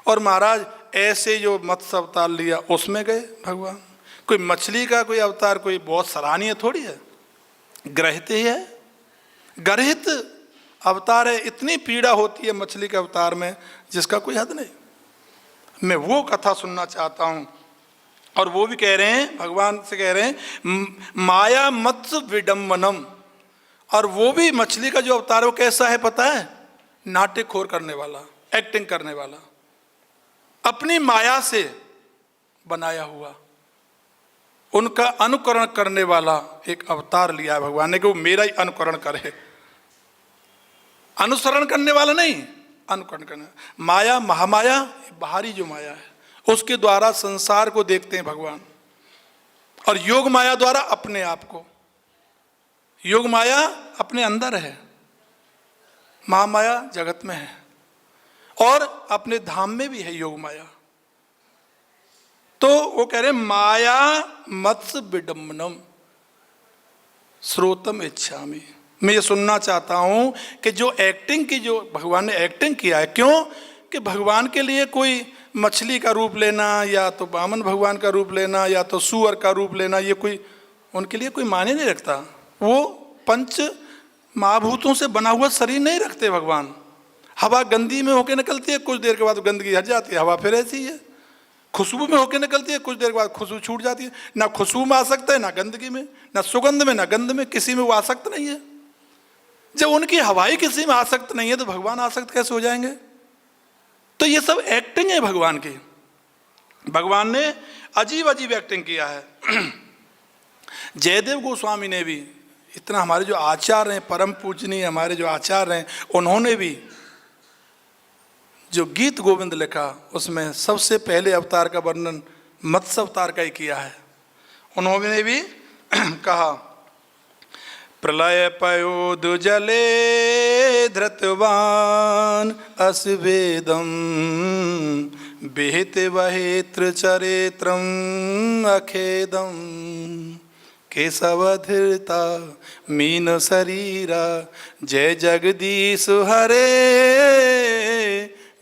Speaker 1: और महाराज ऐसे जो मत्स्य अवतार लिया उसमें गए भगवान। कोई मछली का कोई अवतार कोई बहुत सराहनीय थोड़ी है, ग्रहित ही है, गर्हित अवतार है। इतनी पीड़ा होती है मछली के अवतार में जिसका कोई हद नहीं। मैं वो कथा सुनना चाहता हूं। और वो भी कह रहे हैं, भगवान से कह रहे हैं माया मत्स्य विडम्बनम। और वो भी मछली का जो अवतार वो कैसा है पता है? नाट्य खोर करने वाला, एक्टिंग करने वाला, अपनी माया से बनाया हुआ, उनका अनुकरण करने वाला एक अवतार लिया है भगवान ने कि वो मेरा ही अनुकरण करे। अनुसरण करने वाला नहीं, अनुकरण करने। माया महामाया, बाहरी जो माया है उसके द्वारा संसार को देखते हैं भगवान, और योग माया द्वारा अपने आप को। योग माया अपने अंदर है, महामाया जगत में है, और अपने धाम में भी है योग माया। तो वो कह रहे माया मत्स्य विडम्बनम श्रोतम इच्छामि। मैं ये सुनना चाहता हूं कि जो एक्टिंग की, जो भगवान ने एक्टिंग किया है, क्यों कि भगवान के लिए कोई मछली का रूप लेना, या तो वामन भगवान का रूप लेना, या तो सूअर का रूप लेना, ये कोई उनके लिए कोई मायने नहीं रखता। वो पंच महाभूतों से बना हुआ शरीर नहीं रखते भगवान। हवा गंदी में होके निकलती है, कुछ देर के बाद गंदगी हट जाती है, हवा फिर ऐसी है। खुशबू में होके निकलती है, कुछ देर के बाद खुशबू छूट जाती है। ना खुशबू में आसक्त है, ना गंदगी में, ना सुगंध में, ना गंध में, किसी में वो आसक्त नहीं है। जब उनकी हवाई किसी में आसक्त नहीं है तो भगवान आसक्त कैसे हो जाएंगे? तो ये सब एक्टिंग है भगवान की। भगवान ने अजीब अजीब एक्टिंग किया है। जयदेव गोस्वामी ने भी, इतना हमारे जो आचार्य हैं, परम पूजनीय हमारे जो आचार्य हैं, उन्होंने भी जो गीत गोविंद लिखा उसमें सबसे पहले अवतार का वर्णन मत्स्य अवतार का ही किया है। उन्होंने भी कहा प्रलय पयोद जले धृतवान अस्वेदम विहित वहेत्र चरित्रम अखेदम केशवधृता मीन शरीरा जय जगदीश हरे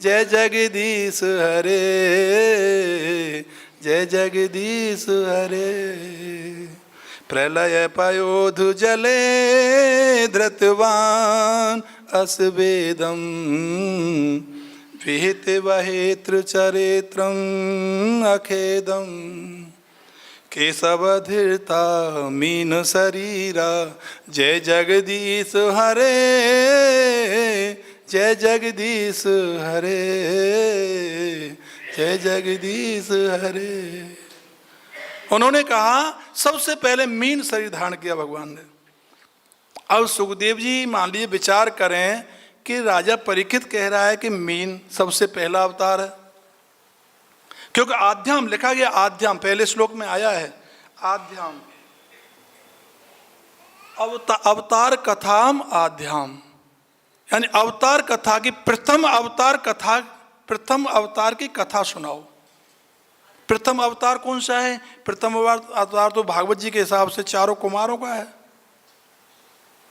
Speaker 1: जय जगदीश हरे जय जगदीश हरे। प्रलय पयोधु जले धृतवान अस्वेदम विहित वहेत्र चरित्रम अखेदम केशव धृता मीन शरीरा, जय जगदीश हरे, जय जगदीश हरे, जय जगदीश हरे। उन्होंने कहा सबसे पहले मीन शरीर धारण किया भगवान ने। अब सुखदेव जी मान लीजिए विचार करें कि राजा परीक्षित कह रहा है कि मीन सबसे पहला अवतार है, क्योंकि आध्याम लिखा गया, आध्याम पहले श्लोक में आया है, आध्याम अवतार कथाम आध्याम, यानी अवतार कथा की प्रथम अवतार कथा, प्रथम अवतार की कथा सुनाओ। प्रथम अवतार कौन सा है? प्रथम अवतार तो भागवत जी के हिसाब से चारों कुमारों का है।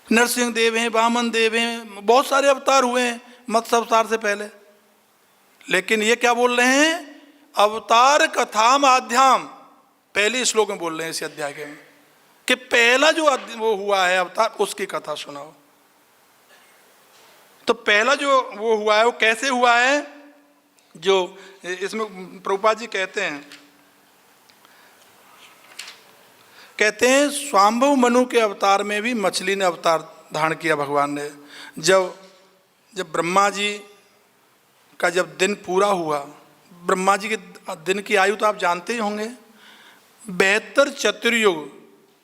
Speaker 1: नरसिंह देव हैं, वामन देव हैं, बहुत सारे अवतार हुए हैं मत्स्य अवतार से पहले। लेकिन ये क्या बोल रहे हैं? अवतार कथाम आध्याम, पहले श्लोक में बोल रहे हैं इस अध्याय के में कि पहला जो वो हुआ है अवतार, उसकी कथा सुनाओ। तो पहला जो वो हुआ है वो कैसे हुआ है? जो इसमें प्रभुपाद जी कहते हैं स्वाम्भव मनु के अवतार में भी मछली ने अवतार धारण किया भगवान ने। जब ब्रह्मा जी का जब दिन पूरा हुआ, ब्रह्मा जी के दिन की आयु तो आप जानते ही होंगे, 72 चतुर्युग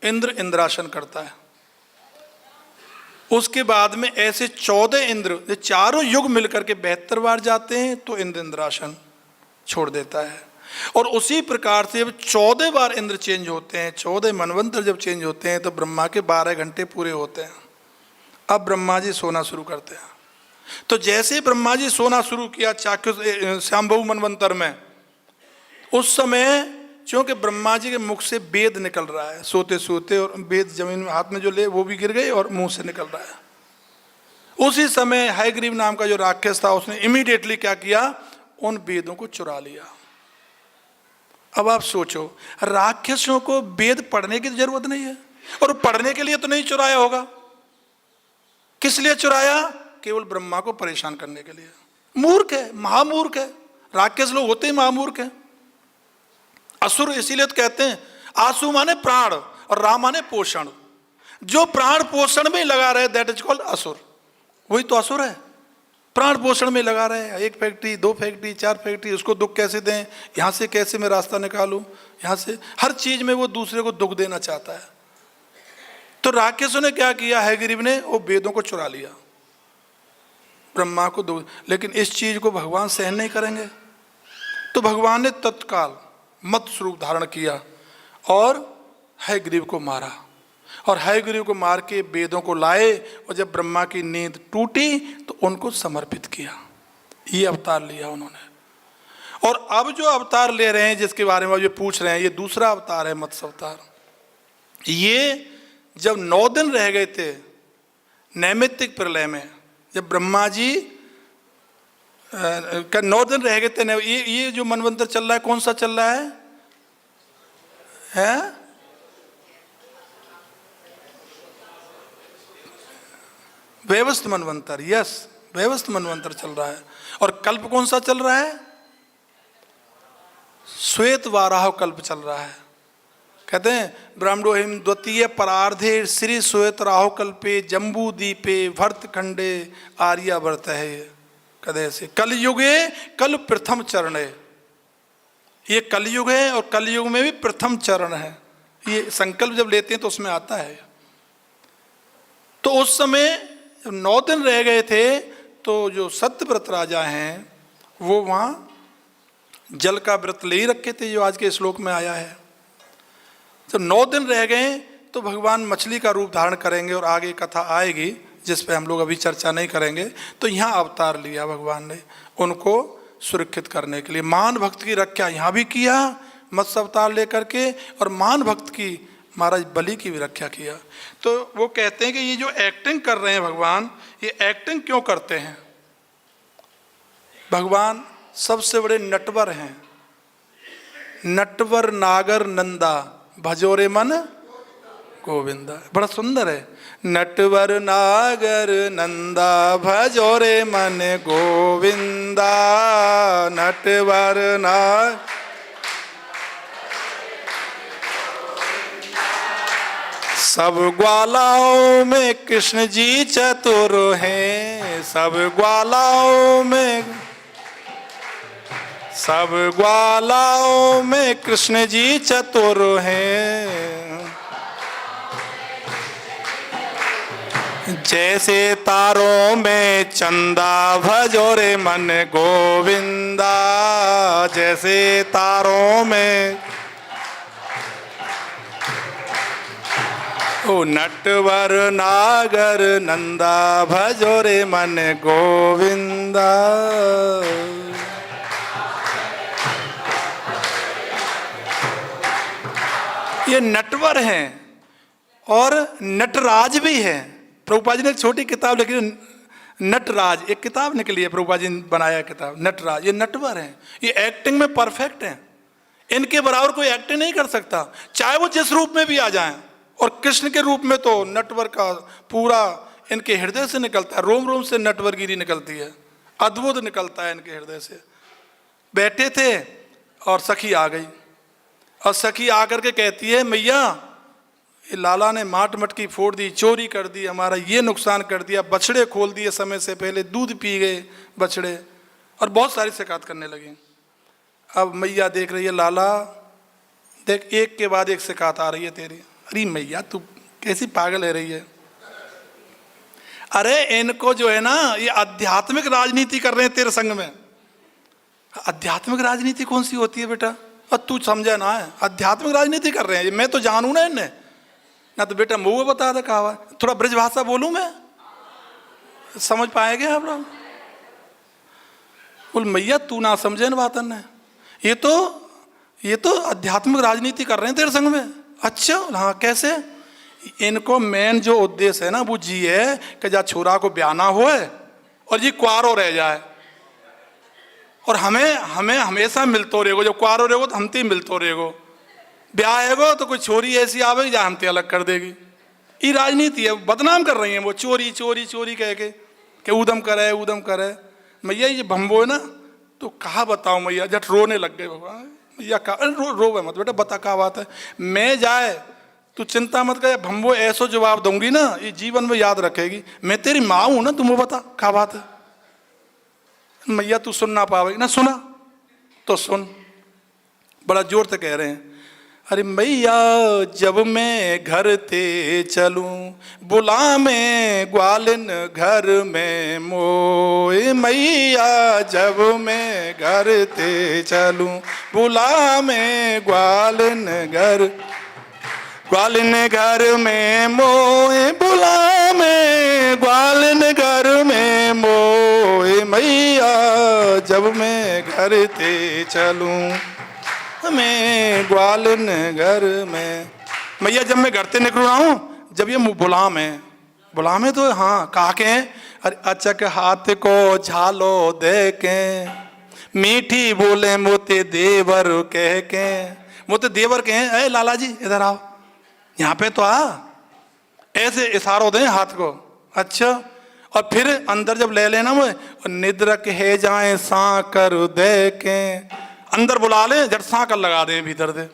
Speaker 1: इंद्र इंद्रासन करता है। उसके बाद में ऐसे 14 इंद्र, चारों युग मिलकर के 72 बार जाते हैं तो इंद्र इंद्रासन छोड़ देता है। और उसी प्रकार से जब 14 बार इंद्र चेंज होते हैं, 14 मनवंतर जब चेंज होते हैं तो ब्रह्मा के 12 घंटे पूरे होते हैं। अब ब्रह्मा जी सोना शुरू करते हैं। तो जैसे ब्रह्मा जी सोना शुरू किया चाक्य शांभव मनवंतर में, उस समय क्योंकि ब्रह्मा जी के मुख से वेद निकल रहा है सोते सोते, और वेद जमीन में हाथ में जो ले वो भी गिर गए और मुंह से निकल रहा है। उसी समय हयग्रीव नाम का जो राक्षस था उसने इमीडिएटली क्या किया? उन वेदों को चुरा लिया। अब आप सोचो, राक्षसों को वेद पढ़ने की जरूरत नहीं है, और पढ़ने के लिए तो नहीं चुराया होगा। किस लिए चुराया? केवल ब्रह्मा को परेशान करने के लिए। मूर्ख है, महामूर्ख है। राक्षस लोग होते ही महामूर्ख है। असुर इसीलिए तो कहते हैं, आसु माने प्राण और राम माने पोषण। जो प्राण पोषण में लगा रहे दैट इज कॉल्ड असुर, वही तो असुर है। प्राण पोषण में लगा रहे हैं, 1 फैक्ट्री 2 फैक्ट्री 4 फैक्ट्री, उसको दुख कैसे दें, यहाँ से कैसे मैं रास्ता निकालूं, यहाँ से हर चीज में वो दूसरे को दुख देना चाहता है। तो राक्षसों ने क्या किया? हयग्रीव ने वो वेदों को चुरा लिया, ब्रह्मा को दुख। लेकिन इस चीज को भगवान सहन नहीं करेंगे, तो भगवान ने तत्काल मत्स्य स्वरूप धारण किया और हयग्रीव को मारा। और हयग्रीव को मार के वेदों को लाए, और जब ब्रह्मा की नींद टूटी तो उनको समर्पित किया। ये अवतार लिया उन्होंने। और अब जो अवतार ले रहे हैं, जिसके बारे में ये पूछ रहे हैं, ये दूसरा अवतार है मत्स्य अवतार। ये जब 9 दिन रह गए थे नैमित्तिक प्रलय में, जब ब्रह्मा जी का 9 दिन रह गए थे, ये जो मनवंतर चल रहा है कौन सा चल रहा है? वैवस्वत मनवंतर। यस, वैवस्वत मनवंतर चल रहा है। और कल्प कौन सा चल रहा है? श्वेत वाराह कल्प चल रहा है। कहते हैं ब्राह्मणो हिम द्वितीय परार्धे श्री श्वेत राहु कल्पे जम्बू दीपे भरतखंडे आर्यावर्त है। कदे से कलयुगे कल प्रथम चरण है। ये कलयुग है और कलयुग में भी प्रथम चरण है। ये संकल्प जब लेते हैं तो उसमें आता है। तो उस समय जब 9 दिन रह गए थे तो जो सत्यव्रत राजा हैं वो वहाँ जल का व्रत ले ही रखे थे, जो आज के श्लोक में आया है। जब 9 दिन रह गए तो भगवान मछली का रूप धारण करेंगे और आगे कथा आएगी जिस पे हम लोग अभी चर्चा नहीं करेंगे। तो यहाँ अवतार लिया भगवान ने उनको सुरक्षित करने के लिए। मान भक्त की रक्षा यहाँ भी किया मत्स्य अवतार लेकर के, और मान भक्त की महाराज बलि की भी रक्षा किया। तो वो कहते हैं कि ये जो एक्टिंग कर रहे हैं भगवान, ये एक्टिंग क्यों करते हैं? भगवान सबसे बड़े नटवर हैं। नटवर नागर नंदा भजोरे मन गोविंदा। बड़ा सुंदर है। नटवर नागर नंदा भजोरे मन गोविंदा। नटवर नाग सब ग्वालाओं में कृष्ण जी चतुर हैं, सब ग्वालाओं में कृष्ण जी चतुर हैं। जैसे तारों में चंदा भजो रे मन गोविंदा, जैसे तारों में ओ नटवर नागर नंदा भजो रे मन गोविंदा। ये नटवर हैं और नटराज भी है। प्रभुपाद जी ने एक छोटी किताब लिखी, नटराज, एक किताब निकली है, प्रभुपाद जी ने बनाया किताब नटराज। ये नटवर हैं, ये एक्टिंग में परफेक्ट हैं, इनके बराबर कोई एक्टिंग नहीं कर सकता, चाहे वो जिस रूप में भी आ जाएं। और कृष्ण के रूप में तो नटवर का पूरा इनके हृदय से निकलता है, रोम रोम से नटवरगिरी निकलती है, अद्भुत निकलता है इनके हृदय से। बैठे थे और सखी आ गई, और सखी आकर के कहती है, मैया ये लाला ने माट मटकी फोड़ दी, चोरी कर दी, हमारा ये नुकसान कर दिया, बछड़े खोल दिए समय से पहले, दूध पी गए बछड़े, और बहुत सारी शिकायत करने लगी। अब मैया देख रही है, लाला देख एक के बाद एक शिकायत आ रही है तेरी। अरे मैया तू कैसी पागल है रही है, अरे इनको जो है ना ये आध्यात्मिक राजनीति कर रहे हैं तेरे संग में। आध्यात्मिक राजनीति कौन सी होती है बेटा, और तू समझा ना है, आध्यात्मिक राजनीति कर रहे हैं, मैं तो जानू ना इन्हें ना। तो बेटा मुँह बता दे कहा, थोड़ा ब्रज भाषा बोलूं मैं, समझ पाएंगे आप लोग। बोल मैया तू ना समझे न बातन ने, ये तो आध्यात्मिक राजनीति कर रहे हैं तेरे संग में। अच्छा हाँ कैसे, इनको मेन जो उद्देश्य है ना वो जी है कि जा छोरा को ब्याना होए और जी कुआरो रह जाए, और हमें हमेशा मिलतो रहेगो, जब कुआरो रहेगो तो हमते मिलतो रहेगो, ब्याह हैगो तो कोई छोरी ऐसी आवेगी जा हमते अलग कर देगी। ये राजनीति है, बदनाम कर रही है वो, चोरी चोरी चोरी कह के ऊधम करे। मैया ये भम्बो है ना, तो कहा बताओ मैया, जट रोने लग गए भगवान। मैया कहा रो मत बेटा, बता क्या बात है, मैं जाए तू चिंता मत कर, भम्बो ऐसो जवाब दूंगी ना ये जीवन में याद रखेगी, मैं तेरी माँ हूं ना, तुम बता क्या बात है। मैया तू सुन ना पावेगी ना, सुना तो सुन, बड़ा जोर से कह रहे हैं। अरे मैया जब मैं घर ते चलूं, बुला में ग्वालिन घर में मोए, मैया जब मैं घर ते चलूं, बुला में ग्वालिन घर में मोए, बुला में ग्वालिन घर में मोए, मैया जब मैं घर ते चलूं, मैं ग्वालिन घर में। मैया जब मैं घर से निकल रहा हूँ, जब ये बुला में तो हाँ कहा के, अरे अचक हाथ को झालो दे के, मीठी बोले मोते देवर कह के, मोते देवर कहे अरे लाला जी इधर आओ, यहाँ पे तो आ, ऐसे इशारों दें हाथ को। अच्छा, और फिर अंदर जब ले लेना वो, निद्रक है जाए सांकर दे के, अंदर बुला ले, झट सांकर लगा दे भीतर दे।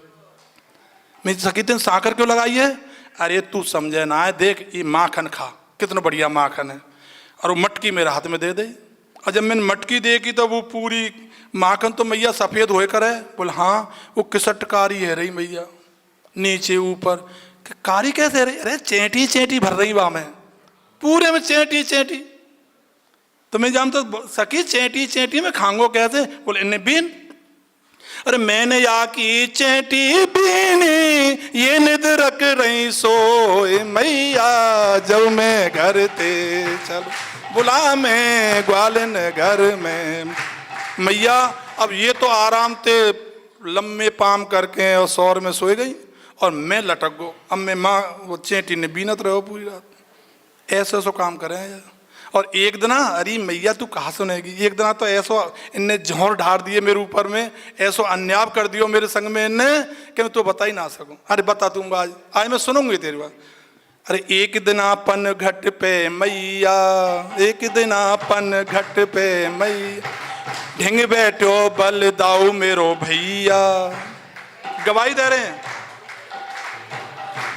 Speaker 1: मैं सकी तेन सांकर क्यों लगाई है, अरे तू समझे ना है, देख ये माखन खा, कितना बढ़िया माखन है, और वो मटकी मेरे हाथ में दे दे। और जब मैंने मटकी देखी तो वो पूरी माखन तो मैया सफ़ेद होए करे। बोल हाँ वो किसटकारी है रही मैया, नीचे ऊपर कारी कैसे रही, अरे चेंटी चेंटी भर रही वहाँ में, पूरे में चेंटी चेंटी। तो मैं जानता सकी चेंटी चेंटी में खांगो कैसे, बोले इन्हें बीन, अरे मैंने या की चेंटी बीनी, ये निद रख रही सोए, मैया जब मैं घर ते चलूं, बुला मैं ग्वालिन घर में। मैया अब ये तो आराम ते लम्बे पाम करके और सौर में सोए गई, और मैं लटक गो। अब मैं माँ वो चेंटी ने बीनत रहो पूरी रात, ऐसे सो काम करे हैं। और एक दिन अरे मैया तू कहाँ सुनेगी, एक दिन तो ऐसो इनने झोंर ढार दिए मेरे ऊपर में, ऐसो अन्याय कर दियो मेरे संग में इनने कि मैं तो बता ही ना सकूं। अरे बता दूंगा आज मैं सुनूंगी तेरी बात। अरे एक दिन अपन घट पे मैया, एक दिन अपन घट पे मैया, ढिंग बैठो बल दाऊ मेरो भैया। गवाही दे रहे हैं,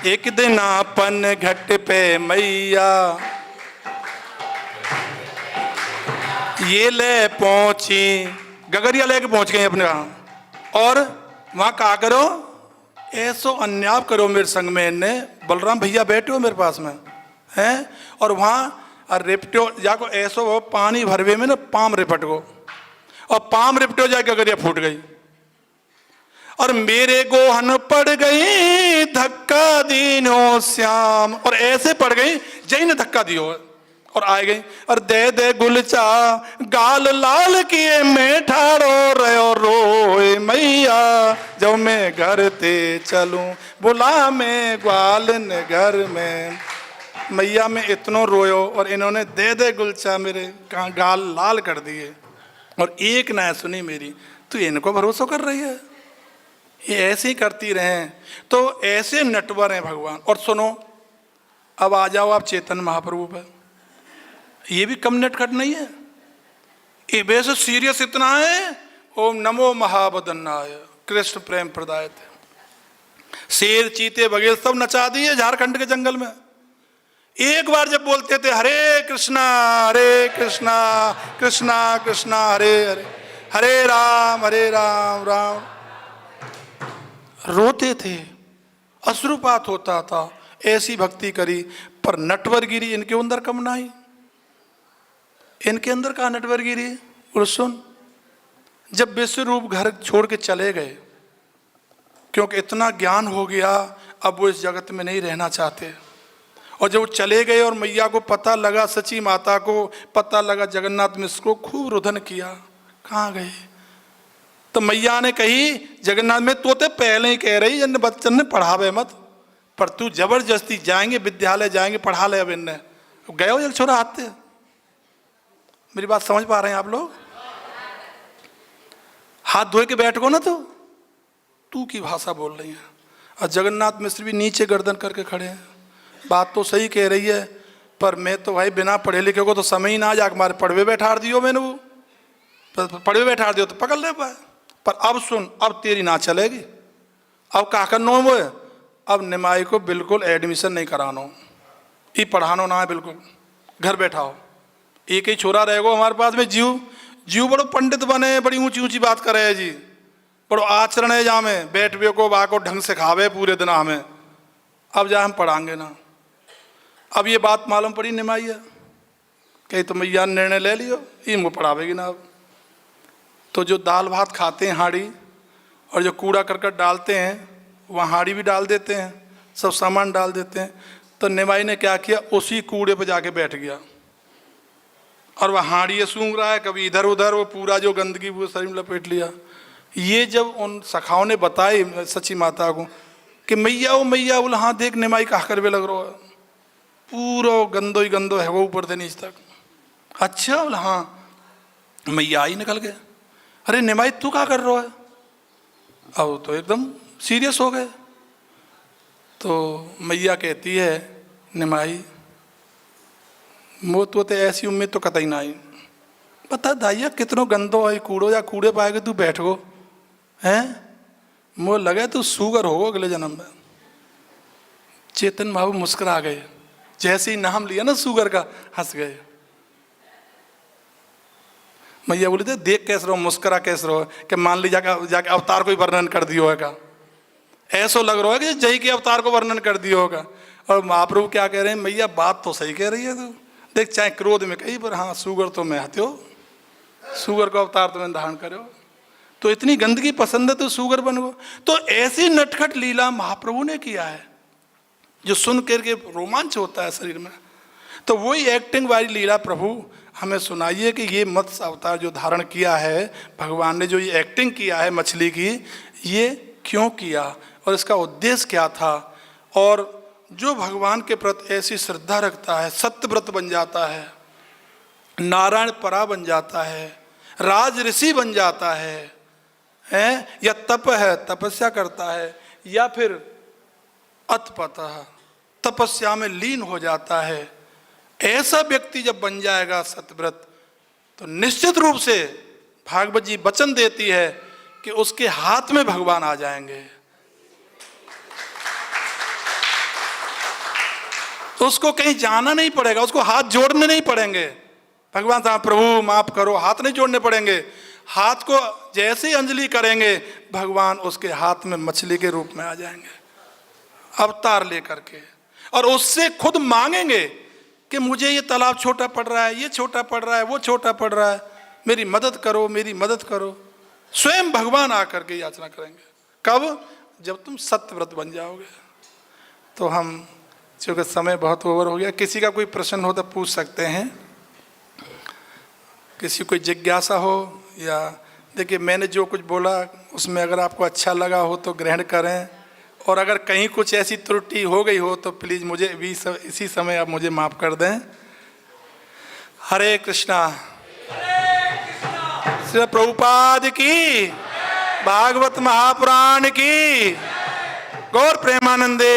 Speaker 1: एक दिन अपन घट पे मैया ये ले पहुंची, गगरिया लेके पहुंच गए अपने वहां। और वहां कहा करो, ऐसो अन्याय करो मेरे संग में। इनने बलराम भैया बैठे हो मेरे पास में हैं, और वहां रिपटो जाको ऐसो वो पानी भरवे में ना पाम रिपट गो, और पाम रिपटो जाके गगरिया फूट गई, और मेरे गोहन पड़ गई धक्का दीनो श्याम, और ऐसे पड़ गई जय ने धक्का दियो और आ गई। और दे गुलचा गाल लाल किए मैं ठाड़ो रहो रोए मैया, जब मैं घर ते चलूं बुला मैं ग्वालन घर में। मैया में इतनो रोयो और इन्होंने दे गुलचा मेरे गाल लाल कर दिए, और एक ना सुनी मेरी। तो इनको भरोसा कर रही है, ये ऐसे ही करती रहे। तो ऐसे नटवर हैं भगवान। और सुनो, अब आ जाओ आप चैतन्य महाप्रभु पर। ये भी कम नटखट नहीं है, ये वैसे सीरियस इतना है। ओम नमो महाबदन्नाय कृष्ण प्रेम प्रदाय थे। शेर चीते बगैर सब नचा दिए झारखंड के जंगल में। एक बार जब बोलते थे हरे कृष्णा कृष्णा कृष्णा हरे हरे, हरे राम राम, रोते थे, अश्रुपात होता था। ऐसी भक्ति करी, पर नटवरगिरी इनके अंदर कम नहीं। इनके अंदर कहा नटवरगिरी? और सुन, जब विश्व रूप घर छोड़ के चले गए, क्योंकि इतना ज्ञान हो गया, अब वो इस जगत में नहीं रहना चाहते। और जब वो चले गए और मैया को पता लगा, सची माता को पता लगा, जगन्नाथ मिश्र को खूब रुदन किया, कहाँ गए? तो मैया ने कही जगन्नाथ में तो पहले ही कह रही जन बच्चन ने पढ़ावे मत, पर तू जबरदस्ती जाएंगे विद्यालय जाएंगे पढ़ा ले। अब इनने गए हो जल छोरा आते। मेरी बात समझ पा रहे हैं आप लोग? हाथ धोए के बैठ गो ना, तो तू की भाषा बोल रही है। और जगन्नाथ मिश्र भी नीचे गर्दन करके खड़े हैं। बात तो सही कह रही है, पर मैं तो भाई बिना पढ़े लिखे को तो समय ही ना जाके मारे पढ़वे बैठा दियो मैंने। वो पढ़वे बैठा दियो तो पकड़ ले पाए। पर अब सुन, अब तेरी ना चलेगी। अब क्या करना है वो है, अब निमाई को बिल्कुल एडमिशन नहीं कराना, ये पढ़ाना ना है बिल्कुल, घर बैठाओ। एक ही छोरा रहेगा हमारे पास में, जीव बड़ो पंडित बने, बड़ी ऊंची ऊंची बात करे जी, बड़ो आचरण है, जहाँ में बैठवे को बाको ढंग से खावे पूरे दिन हमें। अब जा हम पढ़ाएंगे ना। अब ये बात मालूम पड़ी निमाई है, कहीं तो मैया ने निर्णय ले लियो, इनको पढ़ावेगी ना। अब तो जो दाल भात खाते हैं हाड़ी, और जो कूड़ा करकट डालते हैं वहाँ हाड़ी भी डाल देते हैं, सब सामान डाल देते हैं। तो निमाई ने क्या किया, उसी कूड़े पर जाके बैठ गया, और वह हाड़ी सूंघ रहा है, कभी इधर उधर, वो पूरा जो गंदगी वो शरीर में लपेट लिया। ये जब उन सखाओं ने बताई सची माता को कि मैया बोला हाँ देख निमाई कहा करवे लग रहा है, पूरा गंदो ही गंदो है वो ऊपर से नीचे तक। अच्छा बोला हाँ। मैया ही निकल गए, अरे निमाई तू क्या कर रहा है? अब तो एकदम सीरियस हो गए। तो मैया कहती है निमाई मो तो ऐसी उम्मीद तो कतई ना आई, बता दाइया कितनो गंदो है कूड़ो, या कूड़े पाएगा तू बैठ गो हैं, मो लगे तू सुगर होगो अगले जन्म में। चेतन बाबू मुस्कुरा गए, जैसे ही नाम लिया ना सुगर का हंस गए। मैया बोले थे देख कैसे रहो, मुस्कुरा कैसे रहो, कि मान ली जाके अवतार को ही वर्णन कर दियो होगा, ऐसा लग रहा है कि जय के अवतार को वर्णन कर दिया होगा। और महाप्रभु क्या कह रहे हैं, मैया बात तो सही कह रही है तू, देख चाहे क्रोध में कही, पर हाँ सुगर तो मैं आते हो, सुगर को अवतार तो मैं धारण करो, तो इतनी गंदगी पसंद है तो सुगर बन गो। तो ऐसी नटखट लीला महाप्रभु ने किया है जो सुन करके रोमांच होता है शरीर में। तो वही एक्टिंग वाली लीला प्रभु हमें सुनाइए कि ये मत्स्य अवतार जो धारण किया है भगवान ने, जो ये एक्टिंग किया है मछली की, ये क्यों किया और इसका उद्देश्य क्या था। और जो भगवान के प्रति ऐसी श्रद्धा रखता है, सत्यव्रत बन जाता है, नारायण परा बन जाता है, राज ऋषि बन जाता है, या तप है तपस्या करता है, या फिर अतपतः तपस्या में लीन हो जाता है, ऐसा व्यक्ति जब बन जाएगा सत्यव्रत, तो निश्चित रूप से भागवत जी वचन देती है कि उसके हाथ में भगवान आ जाएंगे। उसको कहीं जाना नहीं पड़ेगा, उसको हाथ जोड़ने नहीं पड़ेंगे। भगवान साहब प्रभु माफ करो, हाथ नहीं जोड़ने पड़ेंगे। हाथ को जैसे ही अंजलि करेंगे भगवान उसके हाथ में मछली के रूप में आ जाएंगे अवतार लेकर के, और उससे खुद मांगेंगे कि मुझे ये तालाब छोटा पड़ रहा है, ये छोटा पड़ रहा है, वो छोटा पड़ रहा है, मेरी मदद करो, मेरी मदद करो। स्वयं भगवान आकर के याचना करेंगे। कब? जब तुम सत्यव्रत बन जाओगे। तो हम चूँकि समय बहुत ओवर हो गया, किसी का कोई प्रश्न हो तो पूछ सकते हैं, किसी कोई जिज्ञासा हो, या देखिए मैंने जो कुछ बोला उसमें अगर आपको अच्छा लगा हो तो ग्रहण करें, और अगर कहीं कुछ ऐसी त्रुटि हो गई हो तो प्लीज़ मुझे भी इसी समय आप मुझे माफ़ कर दें। हरे कृष्णा। श्री प्रभुपाद की, भागवत महापुराण की, गौर प्रेमानंदे।